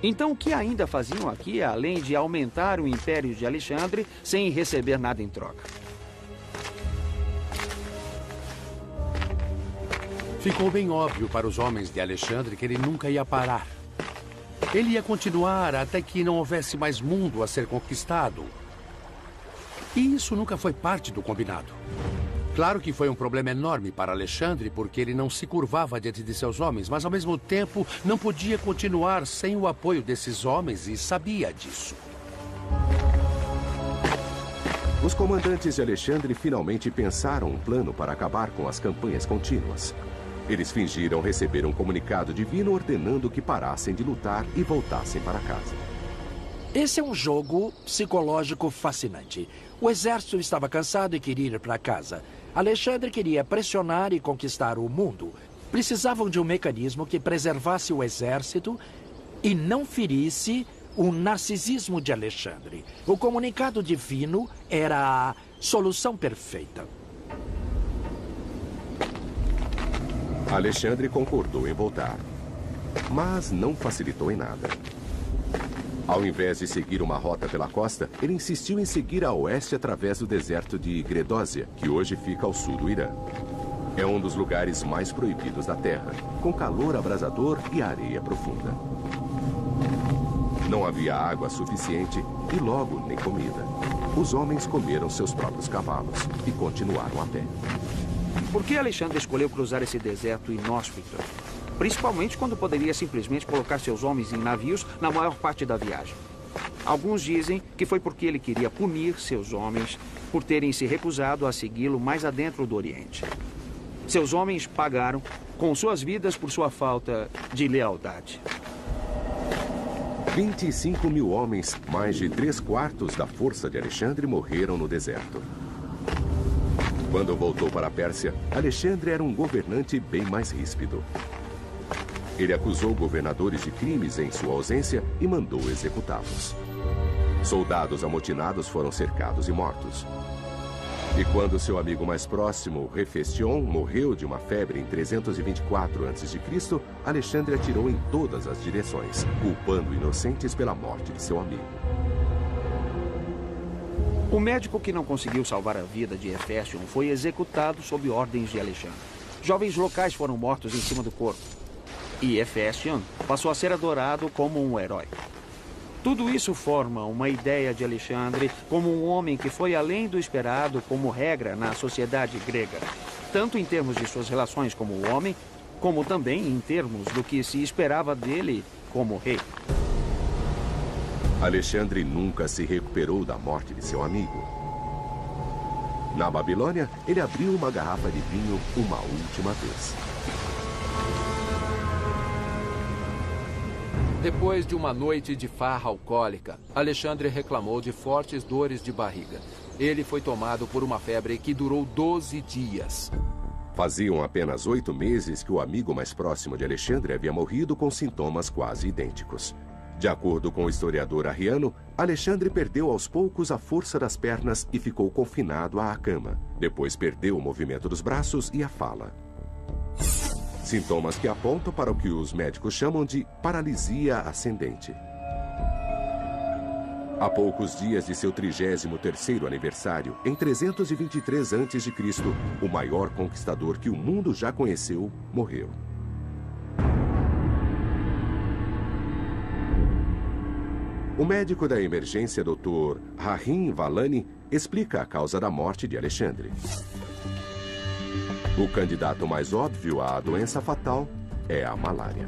Então, o que ainda faziam aqui, além de aumentar o império de Alexandre sem receber nada em troca? Ficou bem óbvio para os homens de Alexandre que ele nunca ia parar. Ele ia continuar até que não houvesse mais mundo a ser conquistado. E isso nunca foi parte do combinado. Claro que foi um problema enorme para Alexandre, porque ele não se curvava diante de seus homens, mas ao mesmo tempo não podia continuar sem o apoio desses homens e sabia disso. Os comandantes de Alexandre finalmente pensaram um plano para acabar com as campanhas contínuas. Eles fingiram receber um comunicado divino ordenando que parassem de lutar e voltassem para casa. Esse é um jogo psicológico fascinante. O exército estava cansado e queria ir para casa. Alexandre queria pressionar e conquistar o mundo. Precisavam de um mecanismo que preservasse o exército e não ferisse o narcisismo de Alexandre. O comunicado divino era a solução perfeita. Alexandre concordou em voltar, mas não facilitou em nada. Ao invés de seguir uma rota pela costa, ele insistiu em seguir a oeste através do deserto de Gredósia, que hoje fica ao sul do Irã. É um dos lugares mais proibidos da Terra, com calor abrasador e areia profunda. Não havia água suficiente e logo nem comida. Os homens comeram seus próprios cavalos e continuaram a pé. Por que Alexandre escolheu cruzar esse deserto inóspito? Principalmente quando poderia simplesmente colocar seus homens em navios na maior parte da viagem. Alguns dizem que foi porque ele queria punir seus homens por terem se recusado a segui-lo mais adentro do Oriente. Seus homens pagaram com suas vidas por sua falta de lealdade. 25.000 homens, mais de 3/4 da força de Alexandre, morreram no deserto. Quando voltou para a Pérsia, Alexandre era um governante bem mais ríspido. Ele acusou governadores de crimes em sua ausência e mandou executá-los. Soldados amotinados foram cercados e mortos. E quando seu amigo mais próximo, Hefestion, morreu de uma febre em 324 a.C., Alexandre atirou em todas as direções, culpando inocentes pela morte de seu amigo. O médico que não conseguiu salvar a vida de Hefestion foi executado sob ordens de Alexandre. Jovens locais foram mortos em cima do corpo. E Hefestion passou a ser adorado como um herói. Tudo isso forma uma ideia de Alexandre como um homem que foi além do esperado como regra na sociedade grega, tanto em termos de suas relações como homem, como também em termos do que se esperava dele como rei. Alexandre nunca se recuperou da morte de seu amigo. Na Babilônia, ele abriu uma garrafa de vinho uma última vez. Depois de uma noite de farra alcoólica, Alexandre reclamou de fortes dores de barriga. Ele foi tomado por uma febre que durou 12 dias. Faziam apenas 8 meses que o amigo mais próximo de Alexandre havia morrido com sintomas quase idênticos. De acordo com o historiador Arriano, Alexandre perdeu aos poucos a força das pernas e ficou confinado à cama. Depois perdeu o movimento dos braços e a fala. Sintomas que apontam para o que os médicos chamam de paralisia ascendente. Há poucos dias de seu 33º aniversário, em 323 a.C., o maior conquistador que o mundo já conheceu morreu. O médico da emergência, Dr. Rahim Valani, explica a causa da morte de Alexandre. O candidato mais óbvio à doença fatal é a malária.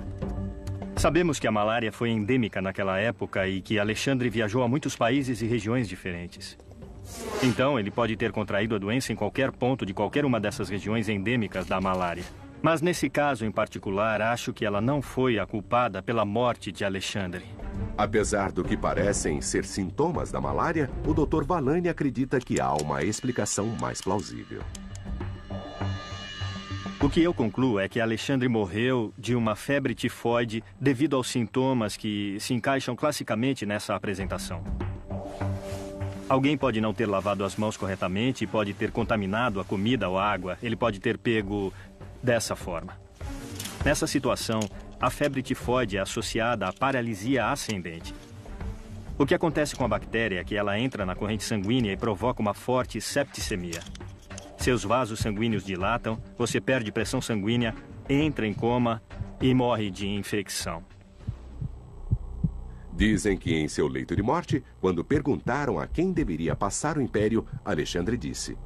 Sabemos que a malária foi endêmica naquela época e que Alexandre viajou a muitos países e regiões diferentes. Então, ele pode ter contraído a doença em qualquer ponto de qualquer uma dessas regiões endêmicas da malária. Mas nesse caso em particular, acho que ela não foi a culpada pela morte de Alexandre. Apesar do que parecem ser sintomas da malária, o Dr. Valani acredita que há uma explicação mais plausível. O que eu concluo é que Alexandre morreu de uma febre tifoide devido aos sintomas que se encaixam classicamente nessa apresentação. Alguém pode não ter lavado as mãos corretamente e pode ter contaminado a comida ou a água. Ele pode ter pego dessa forma. Nessa situação, a febre tifoide é associada à paralisia ascendente. O que acontece com a bactéria é que ela entra na corrente sanguínea e provoca uma forte septicemia. Seus vasos sanguíneos dilatam, você perde pressão sanguínea, entra em coma e morre de infecção. Dizem que em seu leito de morte, quando perguntaram a quem deveria passar o império, Alexandre disse: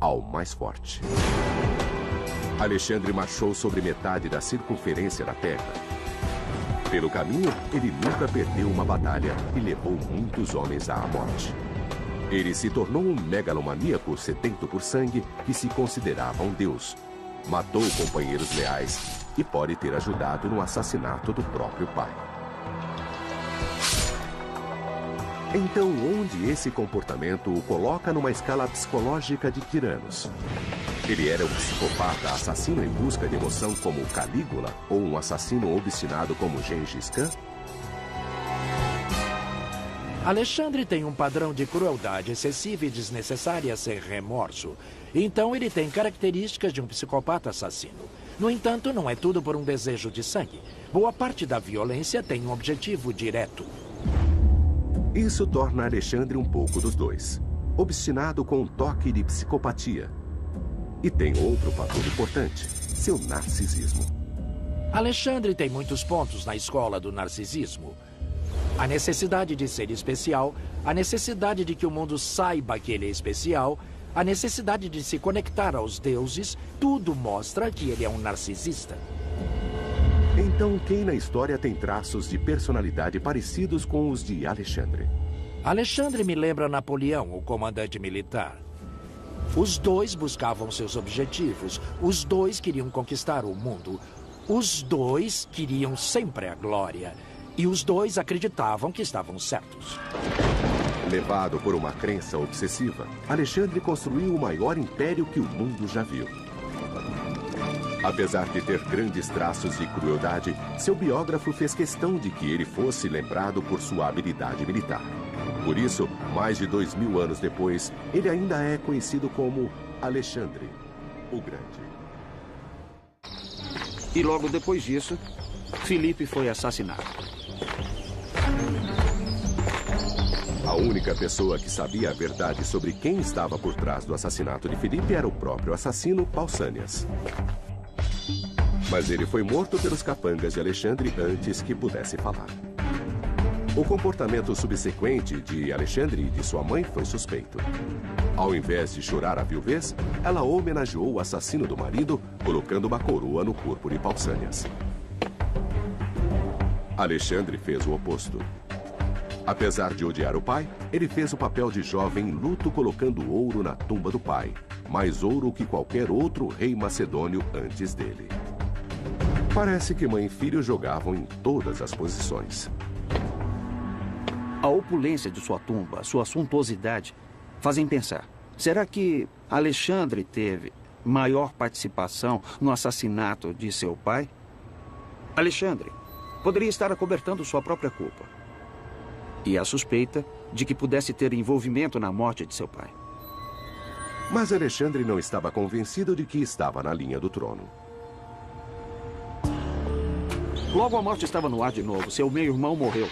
ao mais forte. Alexandre marchou sobre metade da circunferência da Terra. Pelo caminho, ele nunca perdeu uma batalha e levou muitos homens à morte. Ele se tornou um megalomaníaco sedento por sangue que se considerava um deus. Matou companheiros leais e pode ter ajudado no assassinato do próprio pai. Então, onde esse comportamento o coloca numa escala psicológica de tiranos? Ele era um psicopata assassino em busca de emoção como Calígula ou um assassino obstinado como Gengis Khan? Alexandre tem um padrão de crueldade excessiva e desnecessária sem remorso. Então ele tem características de um psicopata assassino. No entanto, não é tudo por um desejo de sangue. Boa parte da violência tem um objetivo direto. Isso torna Alexandre um pouco dos dois. Obstinado com um toque de psicopatia. E tem outro fator importante, seu narcisismo. Alexandre tem muitos pontos na escola do narcisismo. A necessidade de ser especial, a necessidade de que o mundo saiba que ele é especial, a necessidade de se conectar aos deuses, tudo mostra que ele é um narcisista. Então, quem na história tem traços de personalidade parecidos com os de Alexandre? Alexandre me lembra Napoleão, o comandante militar. Os dois buscavam seus objetivos, os dois queriam conquistar o mundo, os dois queriam sempre a glória. E os dois acreditavam que estavam certos. Levado por uma crença obsessiva, Alexandre construiu o maior império que o mundo já viu. Apesar de ter grandes traços de crueldade, seu biógrafo fez questão de que ele fosse lembrado por sua habilidade militar. Por isso, mais de 2000 anos depois, ele ainda é conhecido como Alexandre o Grande. E logo depois disso, Filipe foi assassinado. A única pessoa que sabia a verdade sobre quem estava por trás do assassinato de Filipe era o próprio assassino Pausânias. Mas ele foi morto pelos capangas de Alexandre antes que pudesse falar. O comportamento subsequente de Alexandre e de sua mãe foi suspeito. Ao invés de chorar a viuvez, ela homenageou o assassino do marido, colocando uma coroa no corpo de Pausânias. Alexandre fez o oposto. Apesar de odiar o pai, ele fez o papel de jovem em luto colocando ouro na tumba do pai. Mais ouro que qualquer outro rei macedônio antes dele. Parece que mãe e filho jogavam em todas as posições. A opulência de sua tumba, sua suntuosidade, fazem pensar. Será que Alexandre teve maior participação no assassinato de seu pai? Alexandre poderia estar acobertando sua própria culpa. E a suspeita de que pudesse ter envolvimento na morte de seu pai. Mas Alexandre não estava convencido de que estava na linha do trono. Logo a morte estava no ar de novo. Seu meio-irmão morreu.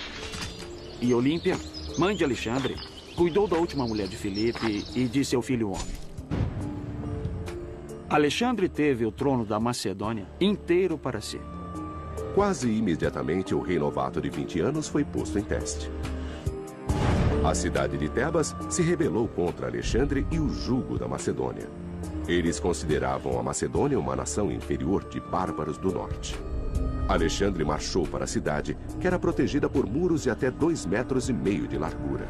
E Olímpia, mãe de Alexandre, cuidou da última mulher de Filipe e de seu filho homem. Alexandre teve o trono da Macedônia inteiro para si. Quase imediatamente, o rei novato de 20 anos foi posto em teste. A cidade de Tebas se rebelou contra Alexandre e o jugo da Macedônia. Eles consideravam a Macedônia uma nação inferior de bárbaros do norte. Alexandre marchou para a cidade, que era protegida por muros de até 2,5 metros de largura.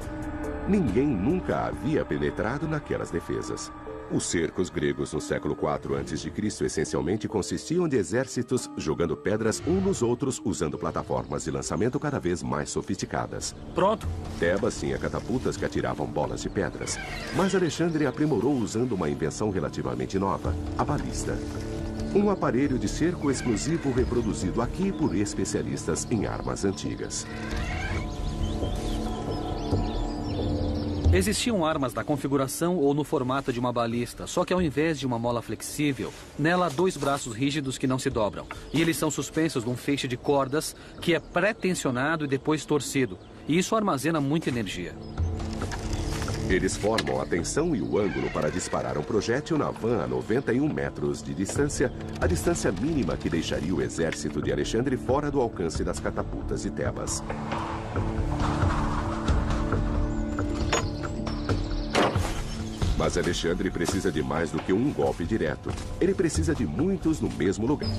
Ninguém nunca havia penetrado naquelas defesas. Os cercos gregos no século IV a.C. essencialmente consistiam de exércitos jogando pedras uns nos outros, usando plataformas de lançamento cada vez mais sofisticadas. Pronto. Tebas tinha catapultas que atiravam bolas de pedras, mas Alexandre aprimorou usando uma invenção relativamente nova, a balista. Um aparelho de cerco explosivo reproduzido aqui por especialistas em armas antigas. Existiam armas da configuração ou no formato de uma balista, só que ao invés de uma mola flexível, nela há 2 braços rígidos que não se dobram. E eles são suspensos num feixe de cordas que é pré-tensionado e depois torcido. E isso armazena muita energia. Eles formam a tensão e o ângulo para disparar um projétil na van a 91 metros de distância, a distância mínima que deixaria o exército de Alexandre fora do alcance das catapultas de Tebas. Mas Alexandre precisa de mais do que um golpe direto. Ele precisa de muitos no mesmo lugar.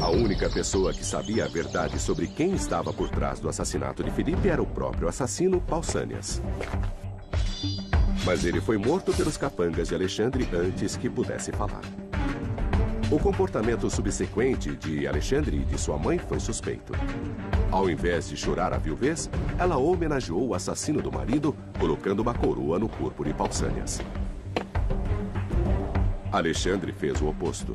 A única pessoa que sabia a verdade sobre quem estava por trás do assassinato de Filipe era o próprio assassino, Pausanias. Mas ele foi morto pelos capangas de Alexandre antes que pudesse falar. O comportamento subsequente de Alexandre e de sua mãe foi suspeito. Ao invés de chorar a viuvez, ela homenageou o assassino do marido, colocando uma coroa no corpo de Pausanias. Alexandre fez o oposto.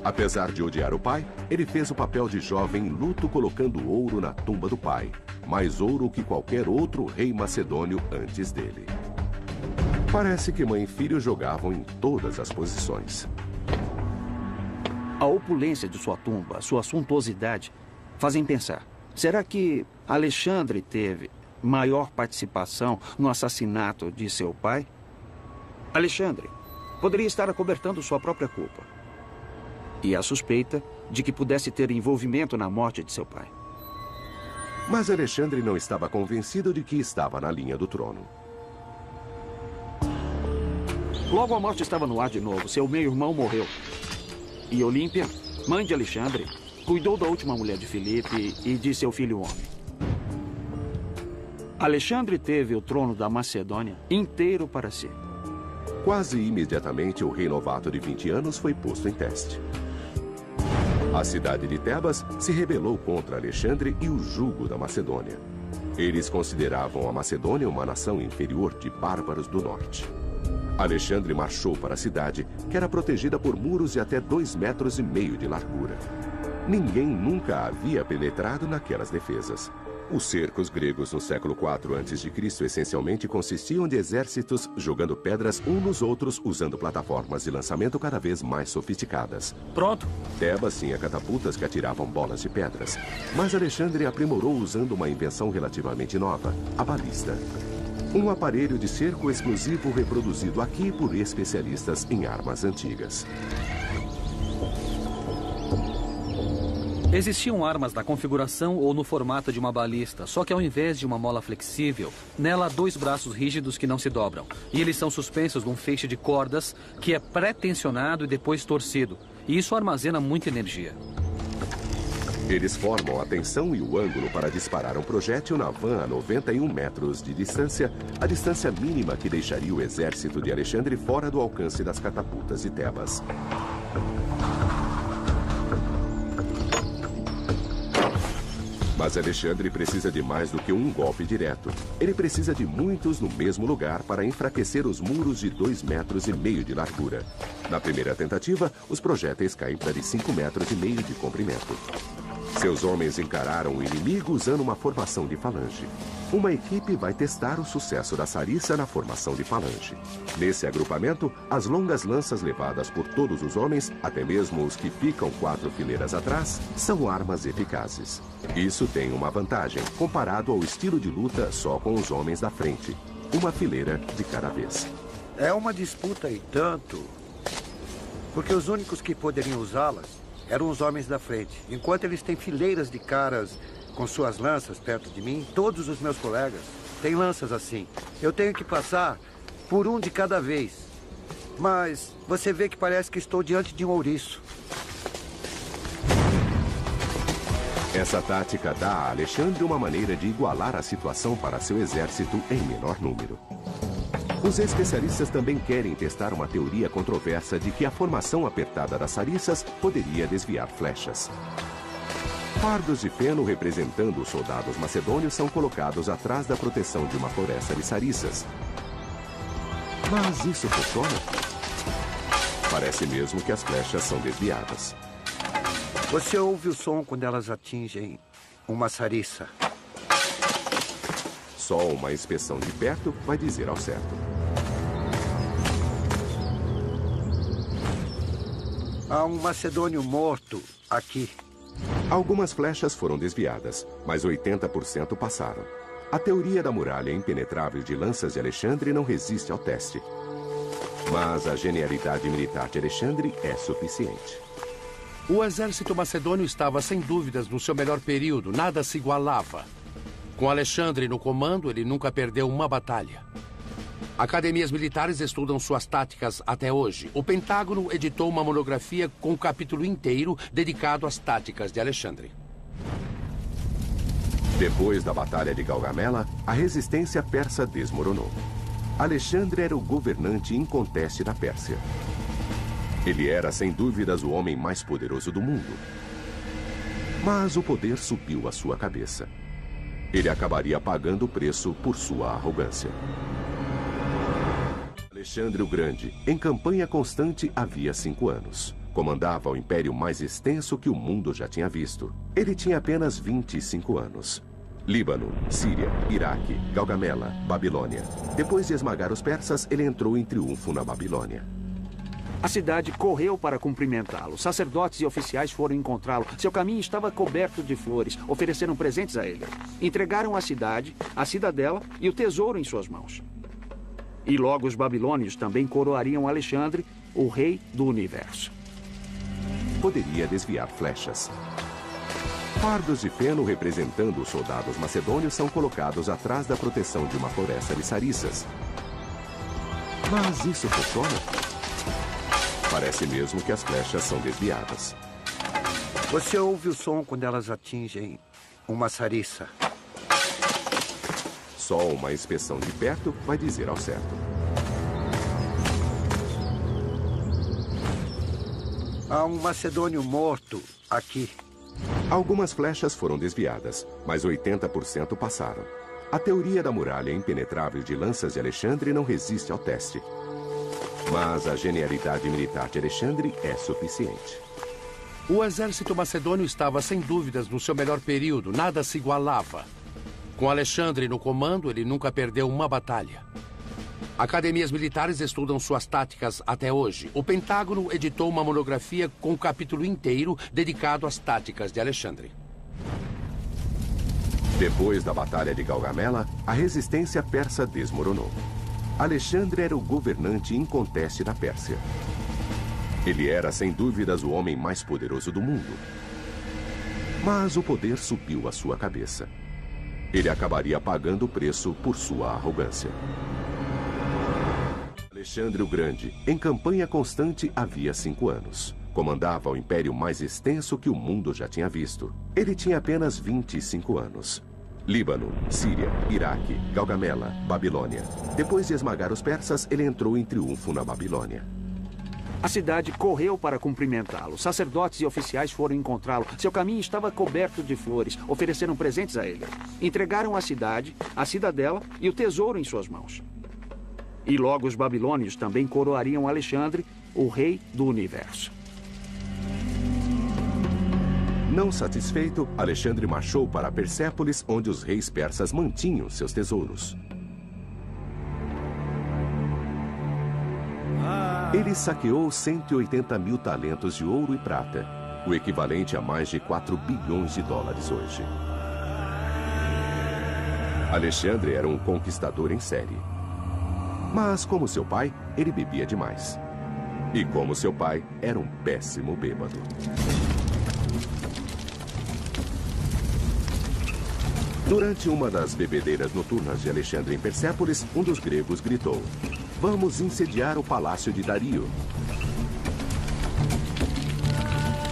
Apesar de odiar o pai, ele fez o papel de jovem em luto, colocando ouro na tumba do pai. Mais ouro que qualquer outro rei macedônio antes dele. Parece que mãe e filho jogavam em todas as posições. A opulência de sua tumba, sua suntuosidade, fazem pensar. Será que Alexandre teve maior participação no assassinato de seu pai? Alexandre poderia estar acobertando sua própria culpa. E a suspeita de que pudesse ter envolvimento na morte de seu pai. Mas Alexandre não estava convencido de que estava na linha do trono. Logo a morte estava no ar de novo. Seu meio-irmão morreu. E Olímpia, mãe de Alexandre, cuidou da última mulher de Filipe e de seu filho homem. Alexandre teve o trono da Macedônia inteiro para si. Quase imediatamente, o rei novato de 20 anos foi posto em teste. A cidade de Tebas se rebelou contra Alexandre e o jugo da Macedônia. Eles consideravam a Macedônia uma nação inferior de bárbaros do norte. Alexandre marchou para a cidade, que era protegida por muros de até 2,5 metros de largura. Ninguém nunca havia penetrado naquelas defesas. Os cercos gregos no século IV a.C. essencialmente consistiam de exércitos jogando pedras uns nos outros, usando plataformas de lançamento cada vez mais sofisticadas. Pronto. Tebas tinha catapultas que atiravam bolas de pedras, mas Alexandre aprimorou usando uma invenção relativamente nova, a balista. Um aparelho de cerco explosivo reproduzido aqui por especialistas em armas antigas. Existiam armas da configuração ou no formato de uma balista, só que ao invés de uma mola flexível, nela há 2 braços rígidos que não se dobram. E eles são suspensos num feixe de cordas que é pré-tensionado e depois torcido. E isso armazena muita energia. Eles formam a tensão e o ângulo para disparar um projétil na van a 91 metros de distância, a distância mínima que deixaria o exército de Alexandre fora do alcance das catapultas de Tebas. Mas Alexandre precisa de mais do que um golpe direto. Ele precisa de muitos no mesmo lugar para enfraquecer os muros de 2,5 metros de largura. Na primeira tentativa, os projéteis caem para de 5,5 metros de comprimento. Seus homens encararam o inimigo usando uma formação de falange. Uma equipe vai testar o sucesso da Sarissa na formação de falange. Nesse agrupamento, as longas lanças levadas por todos os homens, até mesmo os que ficam 4 fileiras atrás, são armas eficazes. Isso tem uma vantagem, comparado ao estilo de luta só com os homens da frente. Uma fileira de cada vez. É uma disputa e tanto, porque os únicos que poderiam usá-las eram os homens da frente. Enquanto eles têm fileiras de caras com suas lanças perto de mim, todos os meus colegas têm lanças assim. Eu tenho que passar por um de cada vez. Mas você vê que parece que estou diante de um ouriço. Essa tática dá a Alexandre uma maneira de igualar a situação para seu exército em menor número. Os especialistas também querem testar uma teoria controversa de que a formação apertada das sarissas poderia desviar flechas. Fardos de feno representando os soldados macedônios são colocados atrás da proteção de uma floresta de sarissas. Mas isso funciona? Parece mesmo que as flechas são desviadas. Você ouve o som quando elas atingem uma sarissa. Só uma inspeção de perto vai dizer ao certo. Há um macedônio morto aqui. Algumas flechas foram desviadas, mas 80% passaram. A teoria da muralha impenetrável de lanças de Alexandre não resiste ao teste. Mas a genialidade militar de Alexandre é suficiente. O exército macedônio estava sem dúvidas no seu melhor período, nada se igualava. Com Alexandre no comando, ele nunca perdeu uma batalha. Academias militares estudam suas táticas até hoje. O Pentágono editou uma monografia com um capítulo inteiro dedicado às táticas de Alexandre. Depois da Batalha de Gaugamela, a resistência persa desmoronou. Alexandre era o governante inconteste da Pérsia. Ele era, sem dúvidas, o homem mais poderoso do mundo. Mas o poder subiu à sua cabeça. Ele acabaria pagando o preço por sua arrogância. Alexandre o Grande, em campanha constante havia 5 anos. Comandava o império mais extenso que o mundo já tinha visto. Ele tinha apenas 25 anos. Líbano, Síria, Iraque, Gaugamela, Babilônia. Depois de esmagar os persas, ele entrou em triunfo na Babilônia. A cidade correu para cumprimentá-lo. Sacerdotes e oficiais foram encontrá-lo. Seu caminho estava coberto de flores. Ofereceram presentes a ele. Entregaram a cidade, a cidadela e o tesouro em suas mãos. E logo os babilônios também coroariam Alexandre, o rei do universo. Poderia desviar flechas. Fardos de feno representando os soldados macedônios são colocados atrás da proteção de uma floresta de sarissas. Mas isso funciona? Parece mesmo que as flechas são desviadas. Você ouve o som quando elas atingem uma sarissa. Só uma inspeção de perto vai dizer ao certo. Há um macedônio morto aqui. Algumas flechas foram desviadas, mas 80% passaram. A teoria da muralha impenetrável de lanças de Alexandre não resiste ao teste. Mas a genialidade militar de Alexandre é suficiente. O exército macedônio estava sem dúvidas no seu melhor período, nada se igualava. Com Alexandre no comando, ele nunca perdeu uma batalha. Academias militares estudam suas táticas até hoje. O Pentágono editou uma monografia com um capítulo inteiro dedicado às táticas de Alexandre. Depois da Batalha de Gaugamela, a resistência persa desmoronou. Alexandre era o governante inconteste da Pérsia. Ele era, sem dúvidas, o homem mais poderoso do mundo. Mas o poder subiu à sua cabeça. Ele acabaria pagando o preço por sua arrogância. Alexandre o Grande, em campanha constante havia 5 anos. Comandava o império mais extenso que o mundo já tinha visto. Ele tinha apenas 25 anos. Líbano, Síria, Iraque, Gaugamela, Babilônia. Depois de esmagar os persas, ele entrou em triunfo na Babilônia. A cidade correu para cumprimentá-lo. Sacerdotes e oficiais foram encontrá-lo. Seu caminho estava coberto de flores. Ofereceram presentes a ele. Entregaram a cidade, a cidadela e o tesouro em suas mãos. E logo os babilônios também coroariam Alexandre, o rei do universo. Não satisfeito, Alexandre marchou para Persépolis, onde os reis persas mantinham seus tesouros. Ele saqueou 180 mil talentos de ouro e prata, o equivalente a mais de 4 bilhões de dólares hoje. Alexandre era um conquistador em série. Mas, como seu pai, ele bebia demais. E como seu pai, era um péssimo bêbado. Durante uma das bebedeiras noturnas de Alexandre em Persépolis, um dos gregos gritou: "Vamos incendiar o palácio de Dario."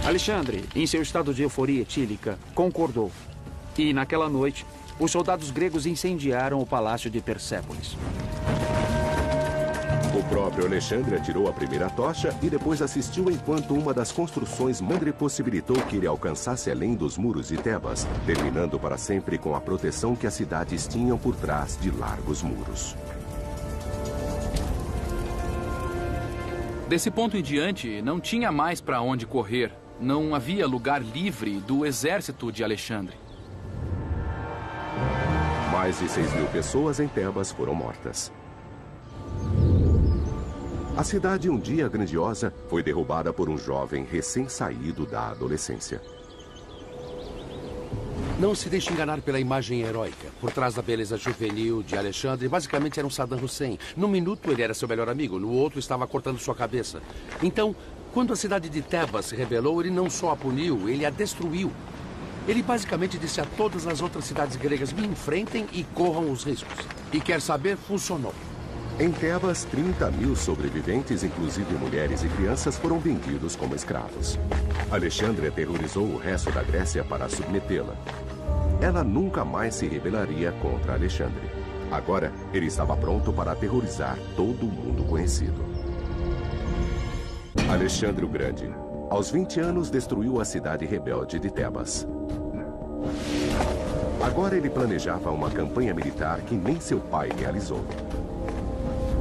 Alexandre, em seu estado de euforia etílica, concordou. E, naquela noite, os soldados gregos incendiaram o palácio de Persépolis. O próprio Alexandre atirou a primeira tocha e depois assistiu enquanto uma das construções Mandre possibilitou que ele alcançasse além dos muros de Tebas, terminando para sempre com a proteção que as cidades tinham por trás de largos muros. Desse ponto em diante, não tinha mais para onde correr. Não havia lugar livre do exército de Alexandre. Mais de 6.000 pessoas em Tebas foram mortas. A cidade, um dia grandiosa, foi derrubada por um jovem recém-saído da adolescência. Não se deixe enganar pela imagem heróica. Por trás da beleza juvenil de Alexandre, basicamente era um Saddam Hussein. Num minuto ele era seu melhor amigo, no outro estava cortando sua cabeça. Então, quando a cidade de Tebas se rebelou, ele não só a puniu, ele a destruiu. Ele basicamente disse a todas as outras cidades gregas: me enfrentem e corram os riscos. E quer saber, funcionou. Em Tebas, 30.000 sobreviventes, inclusive mulheres e crianças, foram vendidos como escravos. Alexandre aterrorizou o resto da Grécia para submetê-la. Ela nunca mais se rebelaria contra Alexandre. Agora, ele estava pronto para aterrorizar todo o mundo conhecido. Alexandre o Grande, aos 20 anos, destruiu a cidade rebelde de Tebas. Agora ele planejava uma campanha militar que nem seu pai realizou.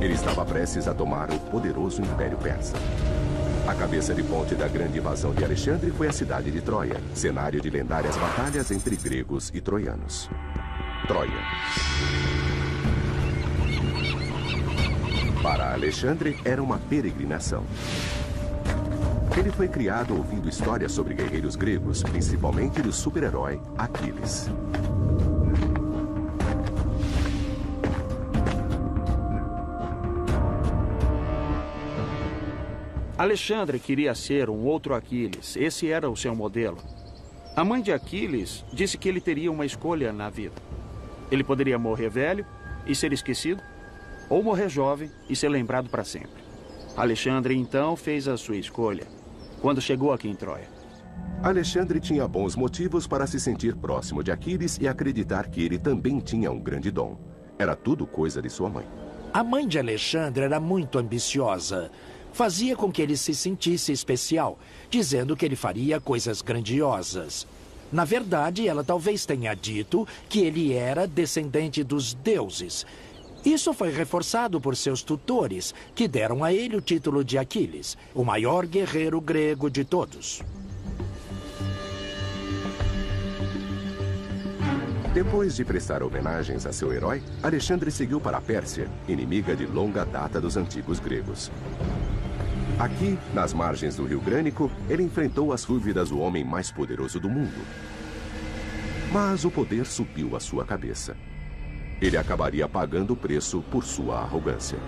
Ele estava prestes a tomar o poderoso Império Persa. A cabeça de ponte da grande invasão de Alexandre foi a cidade de Troia, cenário de lendárias batalhas entre gregos e troianos. Troia. Para Alexandre, era uma peregrinação. Ele foi criado ouvindo histórias sobre guerreiros gregos, principalmente do super-herói Aquiles. Alexandre queria ser um outro Aquiles. Esse era o seu modelo. A mãe de Aquiles disse que ele teria uma escolha na vida. Ele poderia morrer velho e ser esquecido, ou morrer jovem e ser lembrado para sempre. Alexandre, então, fez a sua escolha quando chegou aqui em Troia. Alexandre tinha bons motivos para se sentir próximo de Aquiles e acreditar que ele também tinha um grande dom. Era tudo coisa de sua mãe. A mãe de Alexandre era muito ambiciosa. Fazia com que ele se sentisse especial, dizendo que ele faria coisas grandiosas. Na verdade, ela talvez tenha dito que ele era descendente dos deuses. Isso foi reforçado por seus tutores, que deram a ele o título de Aquiles, o maior guerreiro grego de todos. Depois de prestar homenagens a seu herói, Alexandre seguiu para a Pérsia, inimiga de longa data dos antigos gregos. Aqui, nas margens do rio Grânico, ele enfrentou as dúvidas do homem mais poderoso do mundo. Mas o poder subiu à sua cabeça. Ele acabaria pagando o preço por sua arrogância.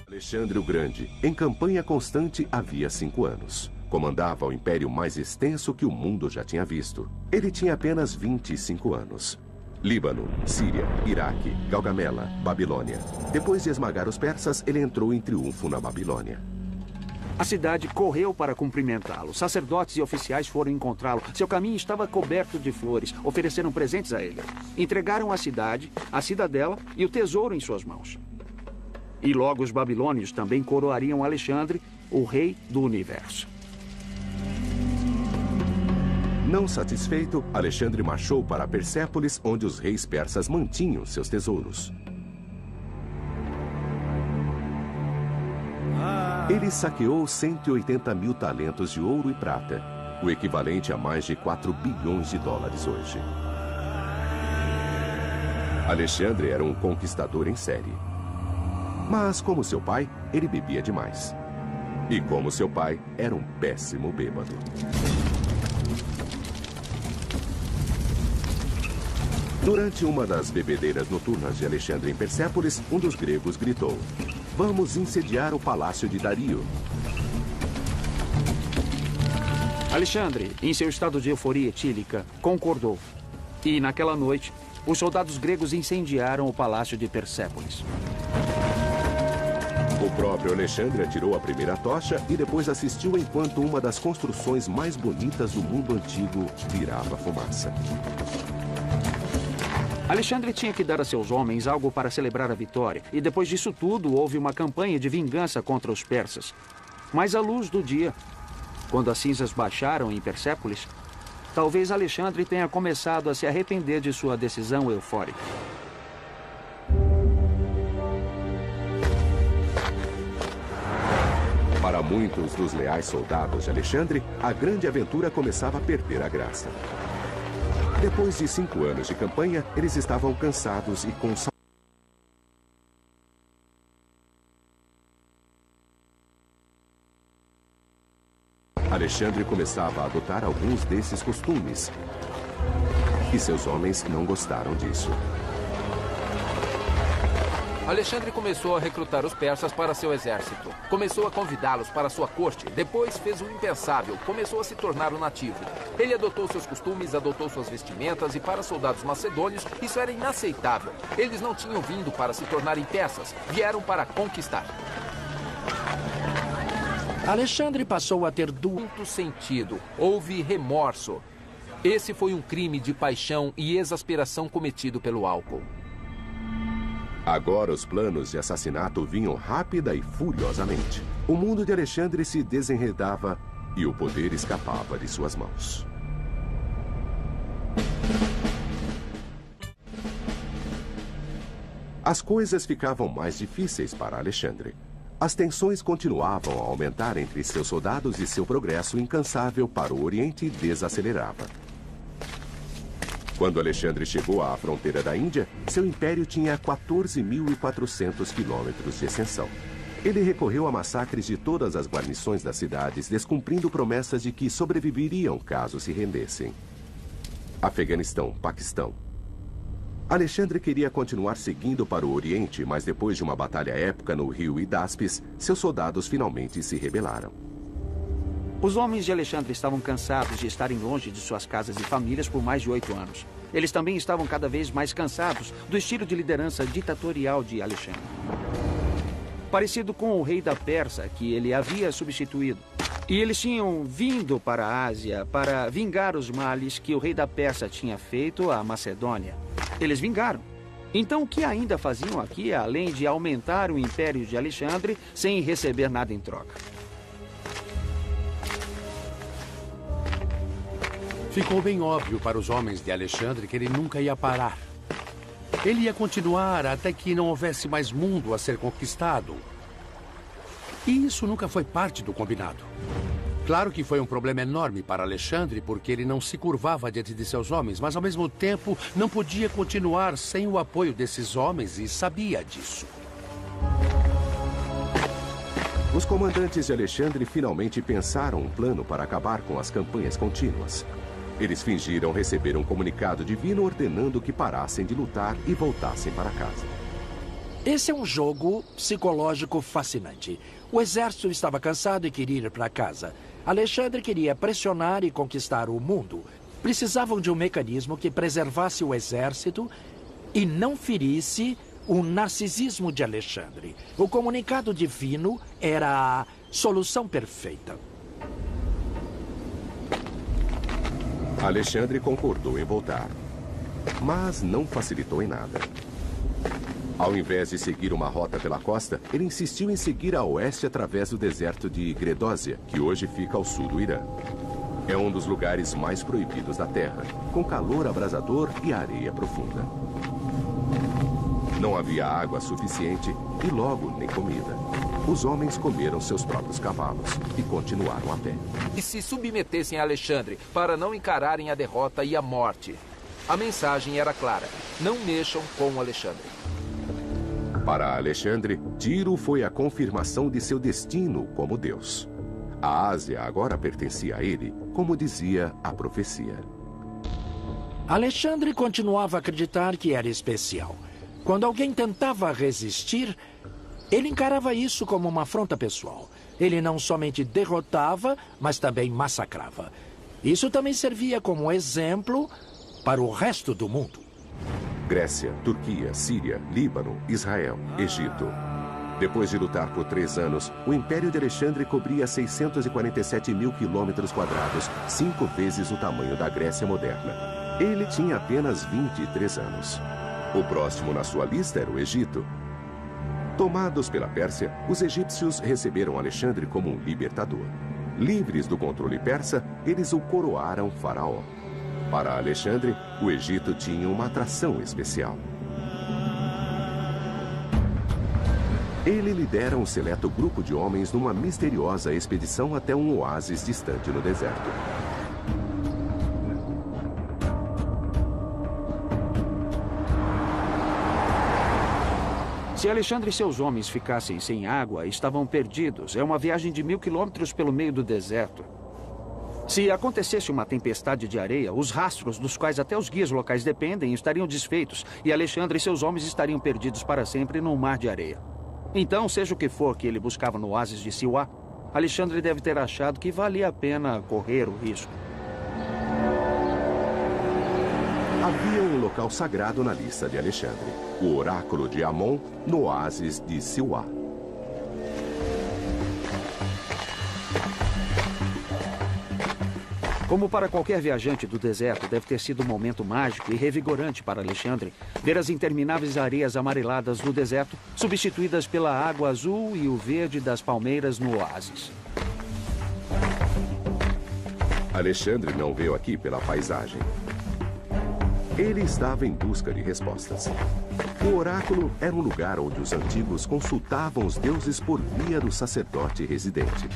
Alexandre o Grande, em campanha constante havia 5 anos. Comandava o império mais extenso que o mundo já tinha visto. Ele tinha apenas 25 anos. Líbano, Síria, Iraque, Galgamela, Babilônia. Depois de esmagar os persas, ele entrou em triunfo na Babilônia. A cidade correu para cumprimentá-lo. Sacerdotes e oficiais foram encontrá-lo. Seu caminho estava coberto de flores. Ofereceram presentes a ele. Entregaram a cidade, a cidadela e o tesouro em suas mãos. E logo os babilônios também coroariam Alexandre, o rei do universo. Não satisfeito, Alexandre marchou para Persépolis, onde os reis persas mantinham seus tesouros. Ele saqueou 180 mil talentos de ouro e prata, o equivalente a mais de 4 bilhões de dólares hoje. Alexandre era um conquistador em série. Mas, como seu pai, ele bebia demais. E como seu pai, era um péssimo bêbado. Durante uma das bebedeiras noturnas de Alexandre em Persépolis, um dos gregos gritou: "Vamos incendiar o palácio de Dario." Alexandre, em seu estado de euforia etílica, concordou. E, naquela noite, os soldados gregos incendiaram o palácio de Persépolis. O próprio Alexandre atirou a primeira tocha e depois assistiu enquanto uma das construções mais bonitas do mundo antigo virava fumaça. Alexandre tinha que dar a seus homens algo para celebrar a vitória. E depois disso tudo, houve uma campanha de vingança contra os persas. Mas à luz do dia, quando as cinzas baixaram em Persépolis, talvez Alexandre tenha começado a se arrepender de sua decisão eufórica. Para muitos dos leais soldados de Alexandre, a grande aventura começava a perder a graça. Depois de 5 anos de campanha, eles estavam cansados e com saudade. Alexandre começava a adotar alguns desses costumes. E seus homens não gostaram disso. Alexandre começou a recrutar os persas para seu exército. Começou a convidá-los para sua corte. Depois fez o impensável. Começou a se tornar um nativo. Ele adotou seus costumes, adotou suas vestimentas e para soldados macedônios isso era inaceitável. Eles não tinham vindo para se tornarem persas. Vieram para conquistar. Alexandre passou a ter Muito sentido. Houve remorso. Esse foi um crime de paixão e exasperação cometido pelo álcool. Agora os planos de assassinato vinham rápida e furiosamente. O mundo de Alexandre se desenredava e o poder escapava de suas mãos. As coisas ficavam mais difíceis para Alexandre. As tensões continuavam a aumentar entre seus soldados e seu progresso incansável para o Oriente desacelerava. Quando Alexandre chegou à fronteira da Índia, seu império tinha 14.400 quilômetros de extensão. Ele recorreu a massacres de todas as guarnições das cidades, descumprindo promessas de que sobreviveriam caso se rendessem. Afeganistão, Paquistão. Alexandre queria continuar seguindo para o Oriente, mas depois de uma batalha épica no rio Hidáspes, seus soldados finalmente se rebelaram. Os homens de Alexandre estavam cansados de estarem longe de suas casas e famílias por mais de 8 anos. Eles também estavam cada vez mais cansados do estilo de liderança ditatorial de Alexandre. Parecido com o rei da Pérsia, que ele havia substituído. E eles tinham vindo para a Ásia para vingar os males que o rei da Pérsia tinha feito à Macedônia. Eles vingaram. Então, o que ainda faziam aqui, além de aumentar o império de Alexandre sem receber nada em troca? Ficou bem óbvio para os homens de Alexandre que ele nunca ia parar. Ele ia continuar até que não houvesse mais mundo a ser conquistado. E isso nunca foi parte do combinado. Claro que foi um problema enorme para Alexandre, porque ele não se curvava diante de seus homens, mas ao mesmo tempo não podia continuar sem o apoio desses homens e sabia disso. Os comandantes de Alexandre finalmente pensaram um plano para acabar com as campanhas contínuas. Eles fingiram receber um comunicado divino ordenando que parassem de lutar e voltassem para casa. Esse é um jogo psicológico fascinante. O exército estava cansado e queria ir para casa. Alexandre queria pressionar e conquistar o mundo. Precisavam de um mecanismo que preservasse o exército e não ferisse o narcisismo de Alexandre. O comunicado divino era a solução perfeita. Alexandre concordou em voltar, mas não facilitou em nada. Ao invés de seguir uma rota pela costa, ele insistiu em seguir a oeste através do deserto de Gredósia, que hoje fica ao sul do Irã. É um dos lugares mais proibidos da Terra, com calor abrasador e areia profunda. Não havia água suficiente e logo nem comida. Os homens comeram seus próprios cavalos e continuaram a pé. E se submetessem a Alexandre para não encararem a derrota e a morte. A mensagem era clara: não mexam com Alexandre. Para Alexandre, Tiro foi a confirmação de seu destino como Deus. A Ásia agora pertencia a ele, como dizia a profecia. Alexandre continuava a acreditar que era especial. Quando alguém tentava resistir, ele encarava isso como uma afronta pessoal. Ele não somente derrotava, mas também massacrava. Isso também servia como exemplo para o resto do mundo. Grécia, Turquia, Síria, Líbano, Israel, Egito. Depois de lutar por 3 anos, o Império de Alexandre cobria 647 mil quilômetros quadrados, 5 vezes o tamanho da Grécia moderna. Ele tinha apenas 23 anos. O próximo na sua lista era o Egito. Tomados pela Pérsia, os egípcios receberam Alexandre como um libertador. Livres do controle persa, eles o coroaram faraó. Para Alexandre, o Egito tinha uma atração especial. Ele lidera um seleto grupo de homens numa misteriosa expedição até um oásis distante no deserto. Se Alexandre e seus homens ficassem sem água, estavam perdidos. É uma viagem de 1000 quilômetros pelo meio do deserto. Se acontecesse uma tempestade de areia, os rastros dos quais até os guias locais dependem estariam desfeitos e Alexandre e seus homens estariam perdidos para sempre num mar de areia. Então, seja o que for que ele buscava no oásis de Siwá, Alexandre deve ter achado que valia a pena correr o risco. Havia um local sagrado na lista de Alexandre, o oráculo de Amon, no oásis de Siwá. Como para qualquer viajante do deserto, deve ter sido um momento mágico e revigorante para Alexandre ver as intermináveis areias amareladas do deserto substituídas pela água azul e o verde das palmeiras no oásis. Alexandre não veio aqui pela paisagem. Ele estava em busca de respostas. O oráculo era um lugar onde os antigos consultavam os deuses por via do sacerdote residente.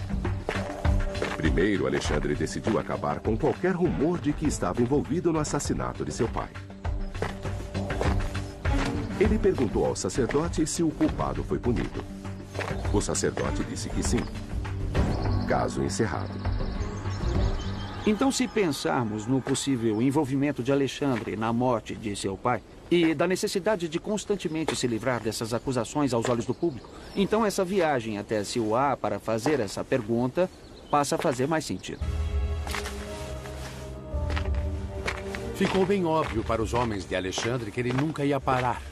Primeiro, Alexandre decidiu acabar com qualquer rumor de que estava envolvido no assassinato de seu pai. Ele perguntou ao sacerdote se o culpado foi punido. O sacerdote disse que sim. Caso encerrado. Então, se pensarmos no possível envolvimento de Alexandre na morte de seu pai e da necessidade de constantemente se livrar dessas acusações aos olhos do público, então essa viagem até Siwá para fazer essa pergunta passa a fazer mais sentido. Ficou bem óbvio para os homens de Alexandre que ele nunca ia parar.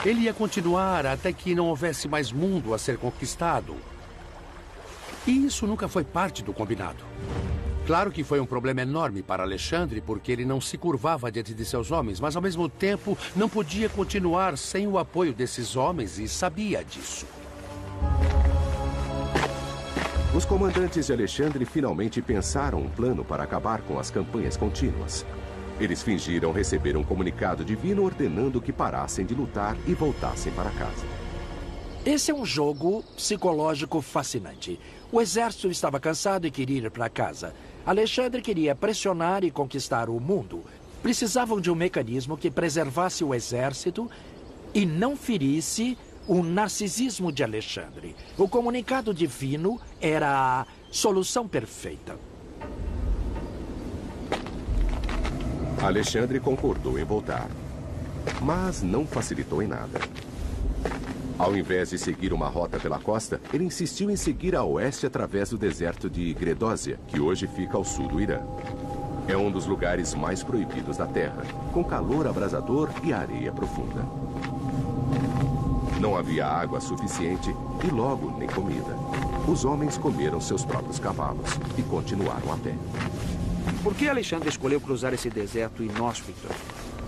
Ele ia continuar até que não houvesse mais mundo a ser conquistado. E isso nunca foi parte do combinado. Claro que foi um problema enorme para Alexandre, porque ele não se curvava diante de seus homens, mas ao mesmo tempo não podia continuar sem o apoio desses homens e sabia disso. Os comandantes de Alexandre finalmente pensaram um plano para acabar com as campanhas contínuas. Eles fingiram receber um comunicado divino ordenando que parassem de lutar e voltassem para casa. Esse é um jogo psicológico fascinante. O exército estava cansado e queria ir para casa. Alexandre queria pressionar e conquistar o mundo. Precisavam de um mecanismo que preservasse o exército e não ferisse o narcisismo de Alexandre. O comunicado divino era a solução perfeita. Alexandre concordou em voltar, mas não facilitou em nada. Ao invés de seguir uma rota pela costa, ele insistiu em seguir a oeste através do deserto de Gredósia, que hoje fica ao sul do Irã. É um dos lugares mais proibidos da Terra, com calor abrasador e areia profunda. Não havia água suficiente e logo nem comida. Os homens comeram seus próprios cavalos e continuaram a pé. Por que Alexandre escolheu cruzar esse deserto inóspito?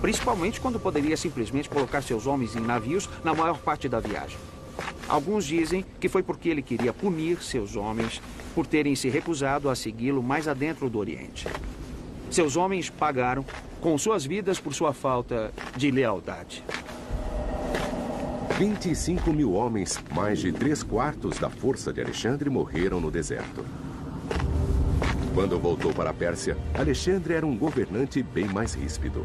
principalmente quando poderia simplesmente colocar seus homens em navios na maior parte da viagem. Alguns dizem que foi porque ele queria punir seus homens por terem se recusado a segui-lo mais adentro do Oriente. Seus homens pagaram com suas vidas por sua falta de lealdade. 25 mil homens, mais de 3/4 da força de Alexandre, morreram no deserto. Quando voltou para a Pérsia, Alexandre era um governante bem mais ríspido.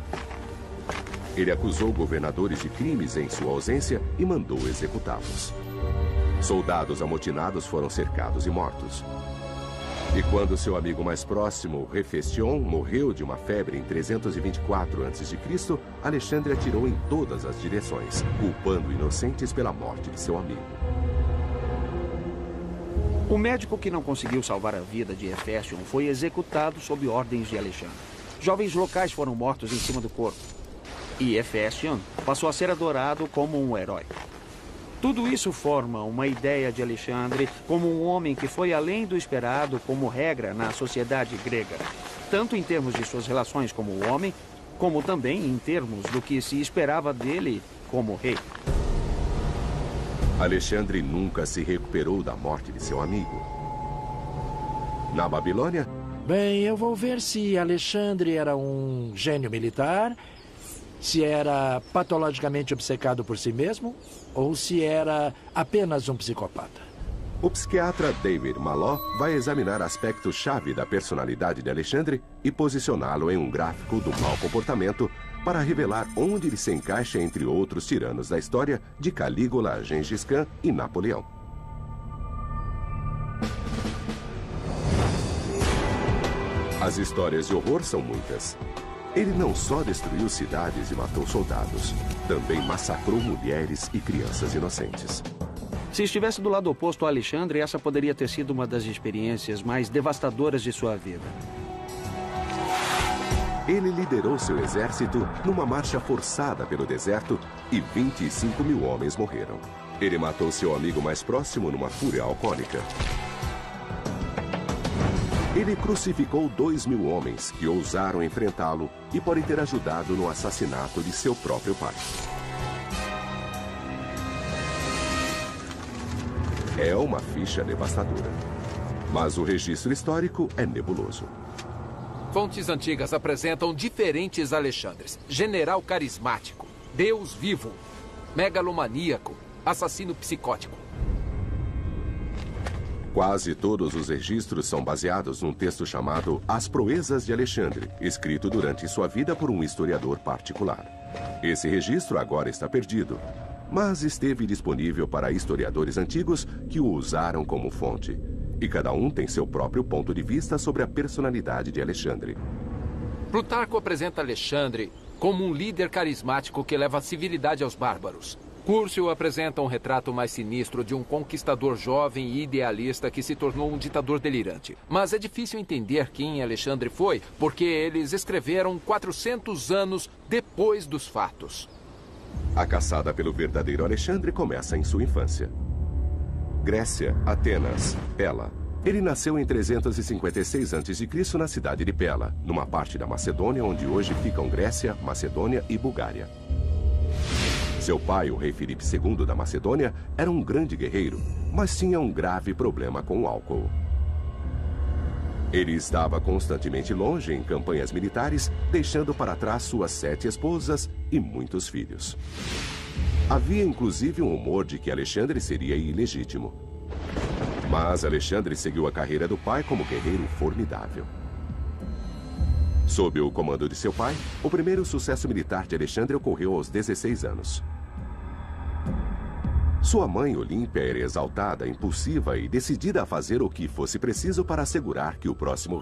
Ele acusou governadores de crimes em sua ausência e mandou executá-los. Soldados amotinados foram cercados e mortos. E quando seu amigo mais próximo, Hefestion, morreu de uma febre em 324 a.C., Alexandre atirou em todas as direções, culpando inocentes pela morte de seu amigo. O médico que não conseguiu salvar a vida de Hefestion foi executado sob ordens de Alexandre. Jovens locais foram mortos em cima do corpo. E Hefestion passou a ser adorado como um herói. Tudo isso forma uma ideia de Alexandre como um homem que foi além do esperado como regra na sociedade grega, tanto em termos de suas relações como homem, como também em termos do que se esperava dele como rei. Alexandre nunca se recuperou da morte de seu amigo. Na Babilônia? Bem, eu vou ver se Alexandre era um gênio militar, se era patologicamente obcecado por si mesmo ou se era apenas um psicopata. O psiquiatra David Maló vai examinar aspectos-chave da personalidade de Alexandre e posicioná-lo em um gráfico do mau comportamento para revelar onde ele se encaixa entre outros tiranos da história de Calígula, Gengis Khan e Napoleão. As histórias de horror são muitas. Ele não só destruiu cidades e matou soldados, também massacrou mulheres e crianças inocentes. Se estivesse do lado oposto a Alexandre, essa poderia ter sido uma das experiências mais devastadoras de sua vida. Ele liderou seu exército numa marcha forçada pelo deserto e 25 mil homens morreram. Ele matou seu amigo mais próximo numa fúria alcoólica. Ele crucificou 2.000 homens que ousaram enfrentá-lo e podem ter ajudado no assassinato de seu próprio pai. É uma ficha devastadora. Mas o registro histórico é nebuloso. Fontes antigas apresentam diferentes Alexandres. General carismático, Deus vivo, megalomaníaco, assassino psicótico. Quase todos os registros são baseados num texto chamado As Proezas de Alexandre, escrito durante sua vida por um historiador particular. Esse registro agora está perdido, mas esteve disponível para historiadores antigos que o usaram como fonte. E cada um tem seu próprio ponto de vista sobre a personalidade de Alexandre. Plutarco apresenta Alexandre como um líder carismático que leva a civilidade aos bárbaros. Cúrcio apresenta um retrato mais sinistro de um conquistador jovem e idealista que se tornou um ditador delirante. Mas é difícil entender quem Alexandre foi, porque eles escreveram 400 anos depois dos fatos. A caçada pelo verdadeiro Alexandre começa em sua infância. Grécia, Atenas, Pela. Ele nasceu em 356 a.C. na cidade de Pela, numa parte da Macedônia onde hoje ficam Grécia, Macedônia e Bulgária. Seu pai, o rei Filipe II da Macedônia, era um grande guerreiro, mas tinha um grave problema com o álcool. Ele estava constantemente longe em campanhas militares, deixando para trás suas 7 esposas e muitos filhos. Havia inclusive um rumor de que Alexandre seria ilegítimo. Mas Alexandre seguiu a carreira do pai como guerreiro formidável. Sob o comando de seu pai, o primeiro sucesso militar de Alexandre ocorreu aos 16 anos. Sua mãe, Olímpia, era exaltada, impulsiva e decidida a fazer o que fosse preciso para assegurar que o próximo